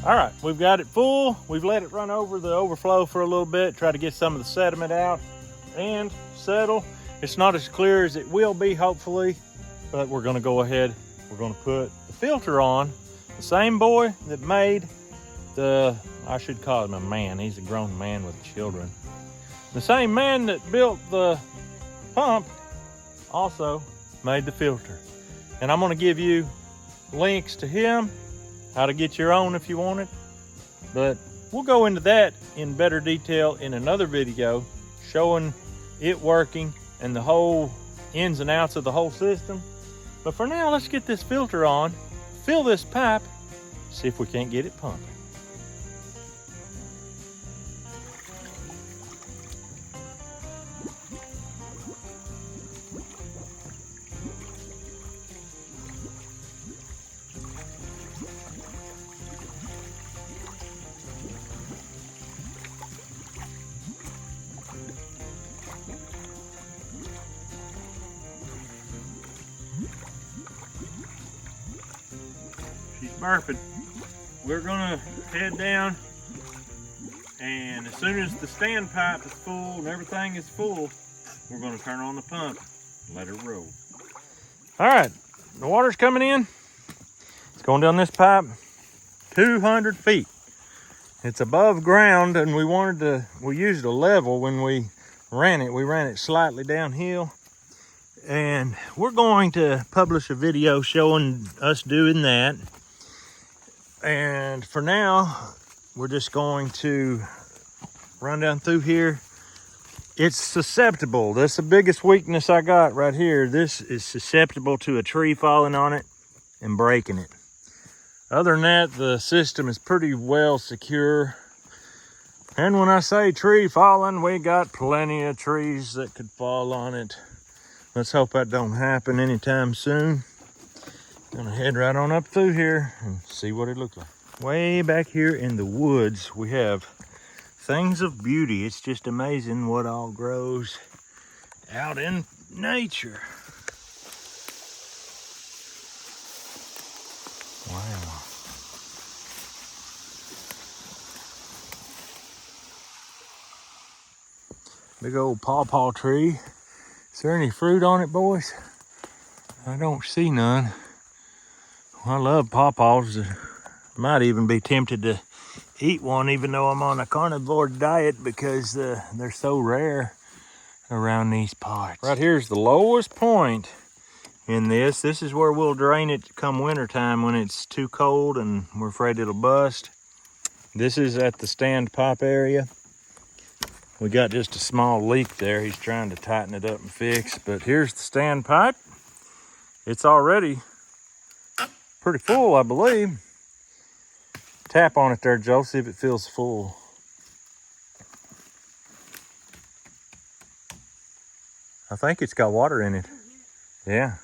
All right, we've got it full. We've let it run over the overflow for a little bit, try to get some of the sediment out and settle. It's not as clear as it will be, hopefully, but we're gonna go ahead. We're gonna put the filter on. The same boy that made the, I should call him a man, he's a grown man with children. The same man that built the pump also made the filter. And I'm gonna give you links to him, how to get your own if you want it. But we'll go into that in better detail in another video, showing it working and the whole ins and outs of the whole system. But for now, let's get this filter on, fill this pipe, see if we can't get it pumping. She's burping. We're gonna head down, and as soon as the standpipe is full and everything is full, we're gonna turn on the pump and let it roll. All right, the water's coming in. It's going down this pipe 200 feet. It's above ground, and we used a level when we ran it. We ran it slightly downhill, and we're going to publish a video showing us doing that. And for now, we're just going to run down through here. It's susceptible. That's the biggest weakness I got right here. This is susceptible to a tree falling on it and breaking it. Other than that, the system is pretty well secure. And when I say tree falling, we got plenty of trees that could fall on it. Let's hope that don't happen anytime soon. Gonna head right on up through here and see what it looks like. Way back here in the woods, we have things of beauty. It's just amazing what all grows out in nature. Wow. Big old pawpaw tree. Is there any fruit on it, boys? I don't see none. I love pawpaws. Might even be tempted to eat one, even though I'm on a carnivore diet, because they're so rare around these parts. Right here's the lowest point in this. This is where we'll drain it come wintertime when it's too cold and we're afraid it'll bust. This is at the standpipe area. We got just a small leak there. He's trying to tighten it up and fix, but here's the standpipe. It's already pretty full, I believe. Tap on it there, Joe, see if it feels full. I think it's got water in it. Yeah.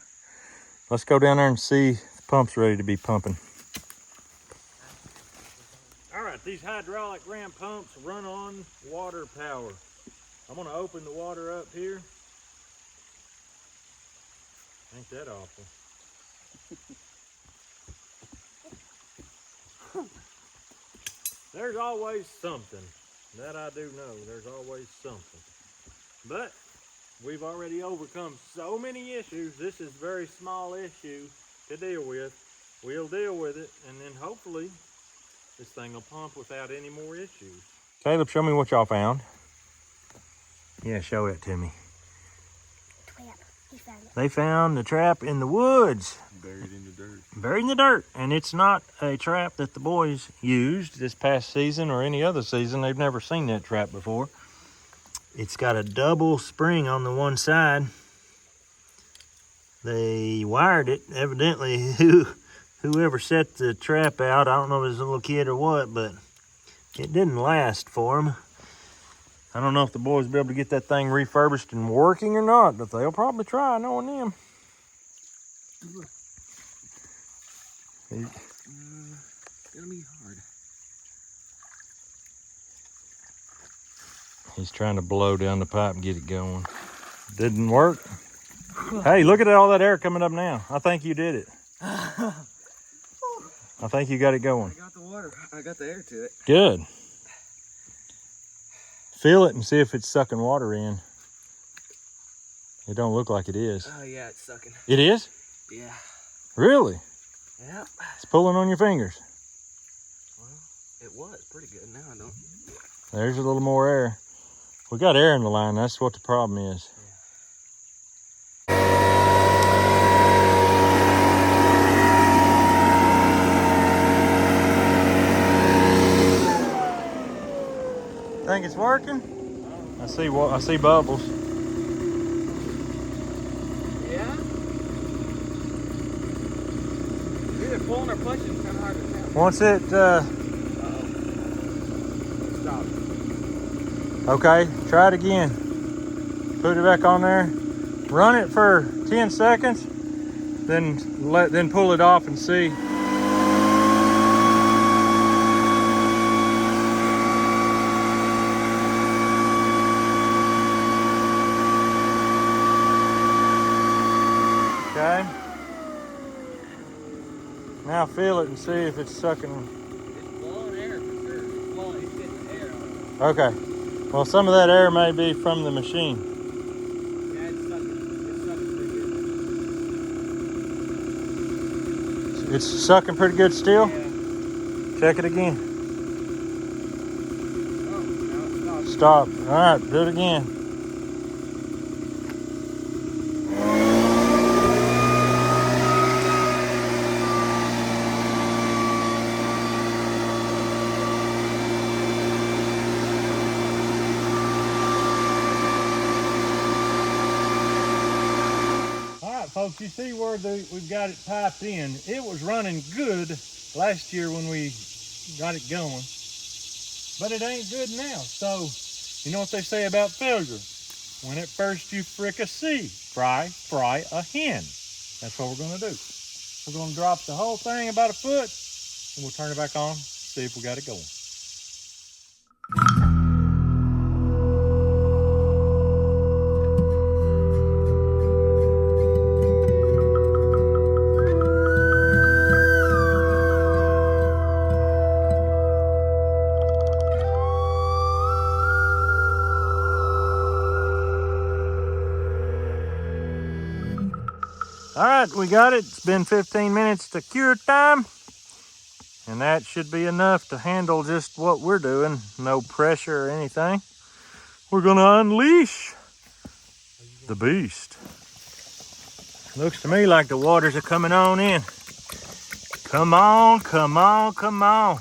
Let's go down there and see if the pump's ready to be pumping. All right, these hydraulic ram pumps run on water power. I'm gonna open the water up here. Ain't that awful? There's always something. That I do know. There's always something. But we've already overcome so many issues. This is a very small issue to deal with. We'll deal with it, and then hopefully this thing will pump without any more issues. Caleb, show me what y'all found. Yeah, show it to me. Trap. He found it. They found the trap in the woods. Buried in the dirt. Buried in the dirt. And it's not a trap that the boys used this past season or any other season. They've never seen that trap before. It's got a double spring on the one side. They wired it, evidently, whoever set the trap out, I don't know if it was a little kid or what, but it didn't last for them. I don't know if the boys will be able to get that thing refurbished and working or not, but they'll probably try, knowing them. It's gonna be hard. He's trying to blow down the pipe and get it going. Didn't work. Hey, look at all that air coming up now. I think you did it. I think you got it going. I got the water. I got the air to it. Good. Feel it and see if it's sucking water in. It don't look like it is. Oh yeah, it's sucking. It is? Yeah. Really? Yeah. It's pulling on your fingers. Well, it was pretty good. Now I don't. There's a little more air. We got air in the line. That's what the problem is. Think it's working? I see bubbles. Yeah. Either pulling or pushing. It's kind of hard to tell. Once it Stop. okay, try it again. Put it back on there. Run it for 10 seconds, then pull it off and see. Okay. Now feel it and see if it's sucking. It's blowing air for sure. It's blowing. It's getting air on it. Okay. Well, some of that air may be from the machine. Yeah, it's sucking. It's sucking pretty good. It's sucking pretty good still? Yeah. Check it again. Oh, now it stopped. Stop. All right, do it again. Folks, you see where we've got it piped in. It was running good last year when we got it going, but it ain't good now. So, you know what they say about failure? When at first you frick a seed, fry a hen. That's what we're gonna do. We're gonna drop the whole thing about a foot, and we'll turn it back on, see if we got it going. All right, we got it. It's been 15 minutes to cure time. And that should be enough to handle just what we're doing. No pressure or anything. We're gonna unleash the beast. Looks to me like the waters are coming on in. Come on, come on, come on.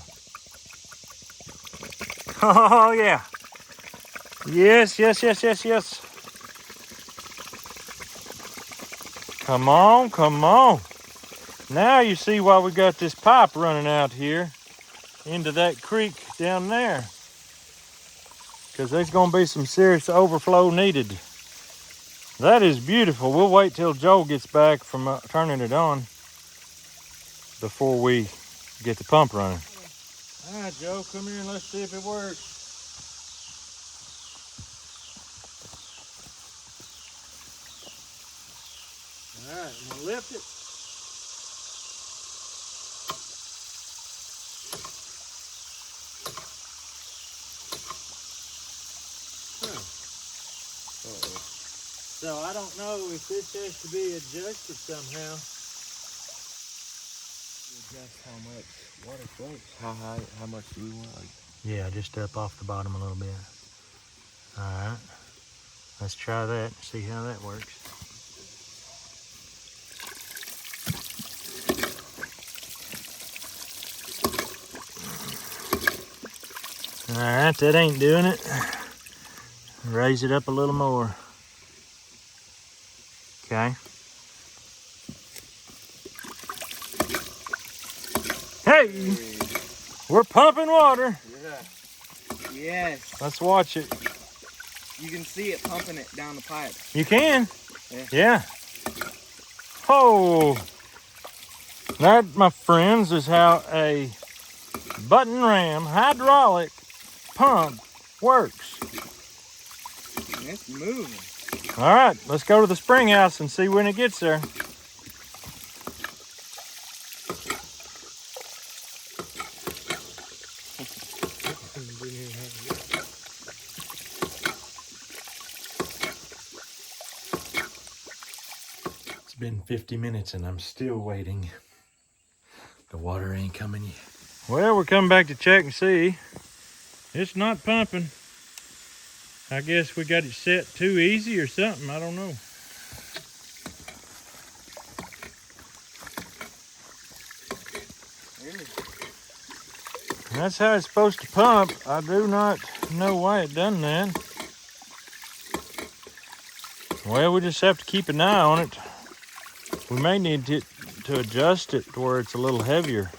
Oh yeah. Yes, yes, yes, yes, yes. Come on, come on. Now you see why we got this pipe running out here into that creek down there. Because there's going to be some serious overflow needed. That is beautiful. We'll wait till Joel gets back from turning it on before we get the pump running. All right, Joe, come here and let's see if it works. All right, I'm gonna lift it. So I don't know if this has to be adjusted somehow. Adjust how much water floats. How high? How much do you want? Yeah, just up off the bottom a little bit. All right, let's try that and see how that works. All right, that ain't doing it. Raise it up a little more. Okay. Hey, we're pumping water. Yeah. Yes. Let's watch it. You can see it pumping it down the pipe. You can? Yeah. Oh, that, my friends, is how a button ram hydraulic pump works. And it's moving. All right, let's go to the spring house and see when it gets there. It's been 50 minutes and I'm still waiting. The water ain't coming yet. Well, we're coming back to check and see. It's not pumping. I guess we got it set too easy or something. I don't know. Really? That's how it's supposed to pump. I do not know why it done that. Well, we just have to keep an eye on it. We may need to adjust it to where it's a little heavier.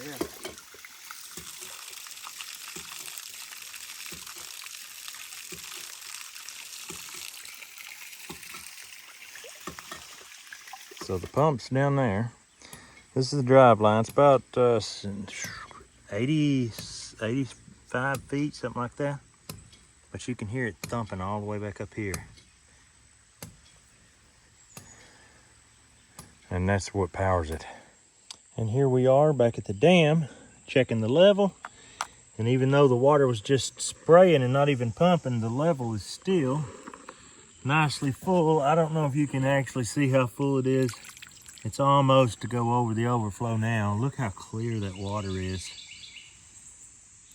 Yeah. So the pump's down there. This is the drive line. It's about 85 feet, something like that. But you can hear it thumping all the way back up here. And that's what powers it. And here we are back at the dam, checking the level. And even though the water was just spraying and not even pumping, the level is still nicely full. I don't know if you can actually see how full it is. It's almost to go over the overflow now. Look how clear that water is.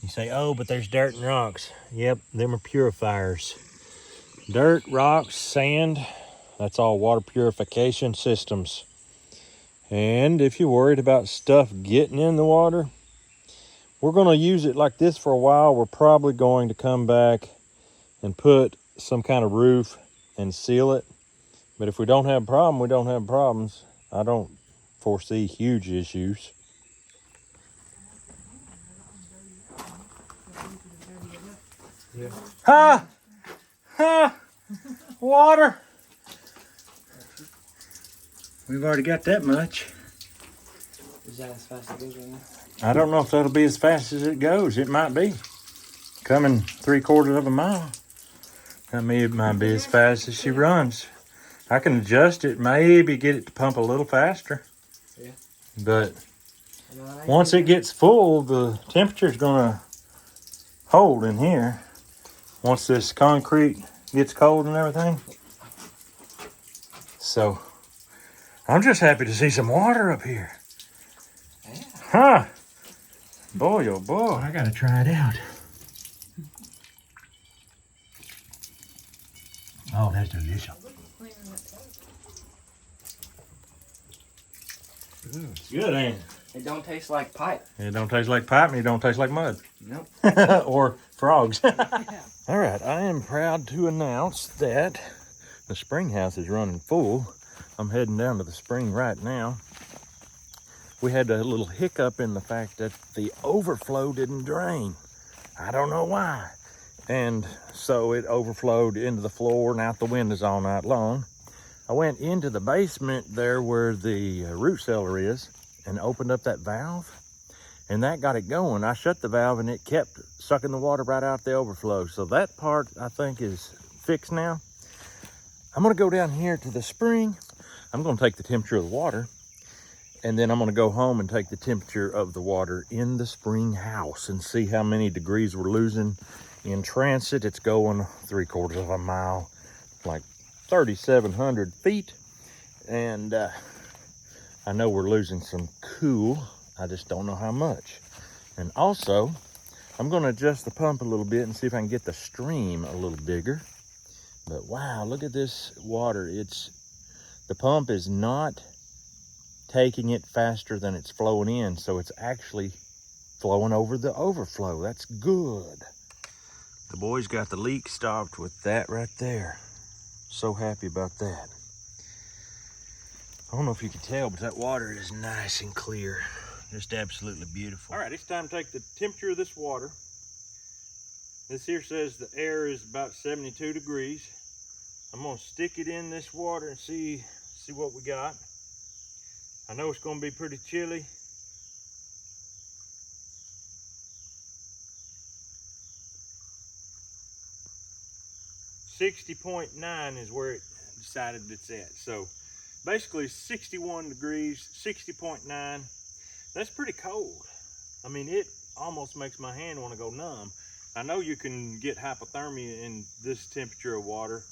You say, oh, but there's dirt and rocks. Yep, them are purifiers. Dirt, rocks, sand, that's all water purification systems. And if you're worried about stuff getting in the water, we're gonna use it like this for a while. We're probably going to come back and put some kind of roof and seal it. But if we don't have a problem, we don't have problems. I don't foresee huge issues. Yeah. Ha! Ha! Water! We've already got that much. Is that as fast as it goes right now? I don't know if that'll be as fast as it goes. It might be. Coming 3/4 of a mile. That might be as fast as she runs. I can adjust it, maybe get it to pump a little faster. Yeah. But once it gets full, the temperature's gonna hold in here. Once this concrete gets cold and everything. So I'm just happy to see some water up here. Yeah. Huh? Boy, oh boy. I gotta try it out. Oh, that's delicious. It's good, ain't it? It don't taste like pipe. It don't taste like pipe and it don't taste like mud. Nope. Or frogs. All right, I am proud to announce that the spring house is running full. I'm heading down to the spring right now. We had a little hiccup in the fact that the overflow didn't drain. I don't know why. And so it overflowed into the floor and out the windows all night long. I went into the basement there where the root cellar is and opened up that valve, and that got it going. I shut the valve and it kept sucking the water right out the overflow. So that part I think is fixed now. I'm gonna go down here to the spring. I'm gonna take the temperature of the water, and then I'm gonna go home and take the temperature of the water in the spring house and see how many degrees we're losing in transit. It's going 3/4 of a mile, like 3,700 feet. And I know we're losing some cool. I just don't know how much. And also, I'm gonna adjust the pump a little bit and see if I can get the stream a little bigger. But wow, look at this water. The pump is not taking it faster than it's flowing in, so it's actually flowing over the overflow. That's good. The boys got the leak stopped with that right there. So happy about that. I don't know if you can tell, but that water is nice and clear. Just absolutely beautiful. All right, it's time to take the temperature of this water. This here says the air is about 72 degrees. I'm gonna stick it in this water and see what we got. I know it's gonna be pretty chilly. .9 is where it decided it's at. So basically 61 degrees, 60.9. That's pretty cold. I mean, it almost makes my hand want to go numb. I know you can get hypothermia in this temperature of water.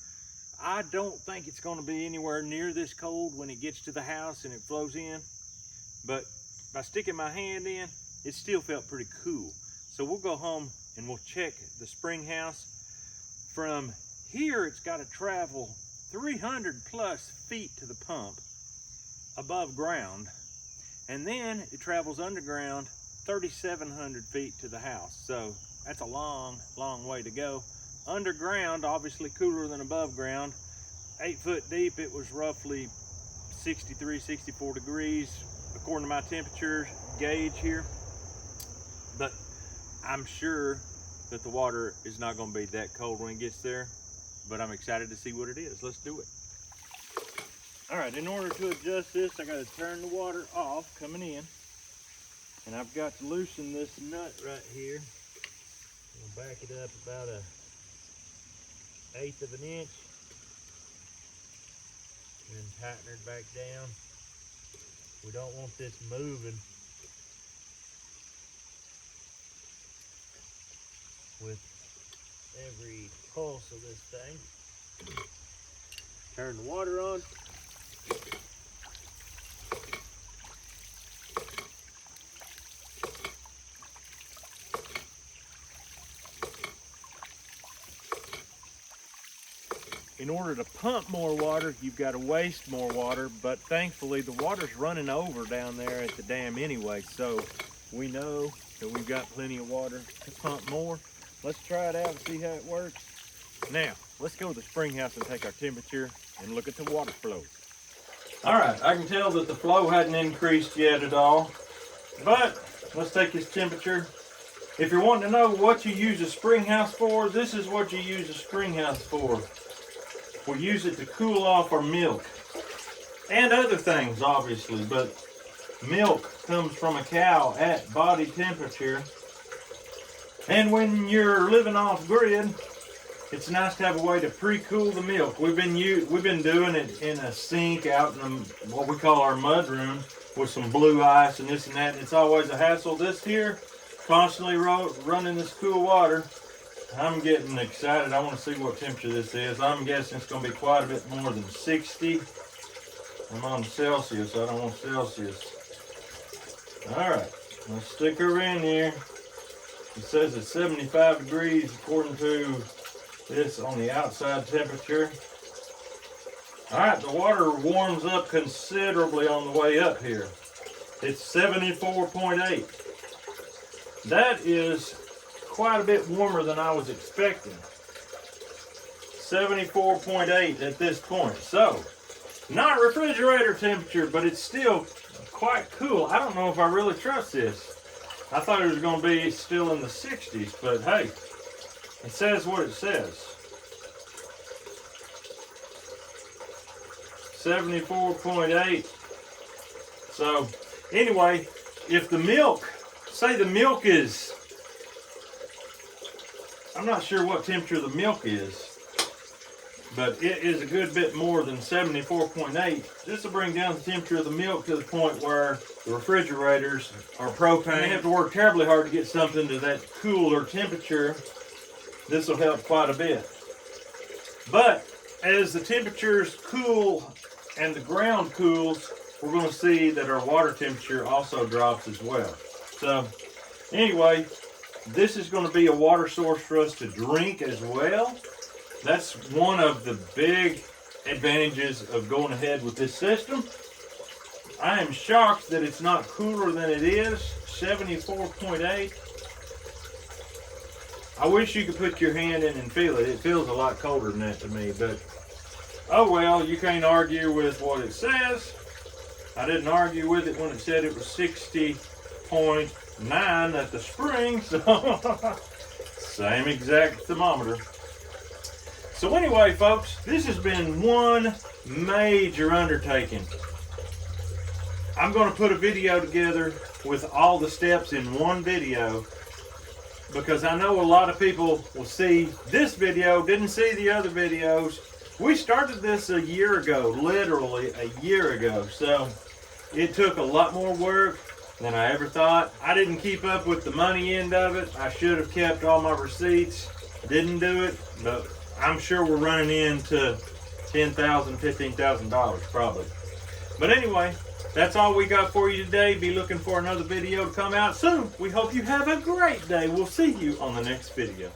I don't think it's going to be anywhere near this cold when it gets to the house and it flows in. But by sticking my hand in, it still felt pretty cool. So we'll go home and we'll check the spring house. From here, it's got to travel 300 plus feet to the pump above ground. And then it travels underground 3,700 feet to the house. So that's a long, long way to go. Underground, obviously cooler than above ground. 8 foot deep, it was roughly 63, 64 degrees, according to my temperature gauge here. But I'm sure that the water is not going to be that cold when it gets there. But I'm excited to see what it is. Let's do it. All right, in order to adjust this, I got to turn the water off coming in. And I've got to loosen this nut right here. I'll back it up about 1/8 of an inch. And then tighten it back down. We don't want this moving with every pulse of this thing. Turn the water on. In order to pump more water, you've got to waste more water, but thankfully the water's running over down there at the dam anyway, so we know that we've got plenty of water to pump more. Let's try it out and see how it works. Now, let's go to the spring house and take our temperature and look at the water flow. All right, I can tell that the flow hadn't increased yet at all, but let's take this temperature. If you're wanting to know what you use a spring house for, this is what you use a spring house for. We use it to cool off our milk and other things, obviously, but milk comes from a cow at body temperature. And when you're living off grid, it's nice to have a way to pre-cool the milk. We've been doing it in a sink out in what we call our mud room with some blue ice and this and that. And it's always a hassle. This here, constantly running this cool water. I'm getting excited. I want to see what temperature this is. I'm guessing it's going to be quite a bit more than 60. I'm on Celsius. I don't want Celsius. All right, let's stick her in here. It says it's 75 degrees according to this on the outside temperature. All right, the water warms up considerably on the way up here. It's 74.8. That is quite a bit warmer than I was expecting. 74.8 at this point. So, not refrigerator temperature, but it's still quite cool. I don't know if I really trust this. I thought it was going to be still in the 60s, but hey, it says what it says. 74.8. So, anyway, if the milk, say the milk is, I'm not sure what temperature the milk is. but it is a good bit more than 74.8. This will bring down the temperature of the milk to the point where the refrigerators are propane. They have to work terribly hard to get something to that cooler temperature. This will help quite a bit. But as the temperatures cool and the ground cools, we're going to see that our water temperature also drops as well. So anyway, this is going to be a water source for us to drink as well. That's one of the big advantages of going ahead with this system. I am shocked that it's not cooler than it is, 74.8. I wish you could put your hand in and feel it. It feels a lot colder than that to me, but oh well, you can't argue with what it says. I didn't argue with it when it said it was 60.9 at the spring, so same exact thermometer. So anyway, folks, this has been one major undertaking. I'm going to put a video together with all the steps in one video, because I know a lot of people will see this video, didn't see the other videos. We started this a year ago, literally a year ago, so it took a lot more work than I ever thought. I didn't keep up with the money end of it. I should have kept all my receipts. Didn't do it, but I'm sure we're running into $10,000, $15,000 probably. But anyway, that's all we got for you today. Be looking for another video to come out soon. We hope you have a great day. We'll see you on the next video.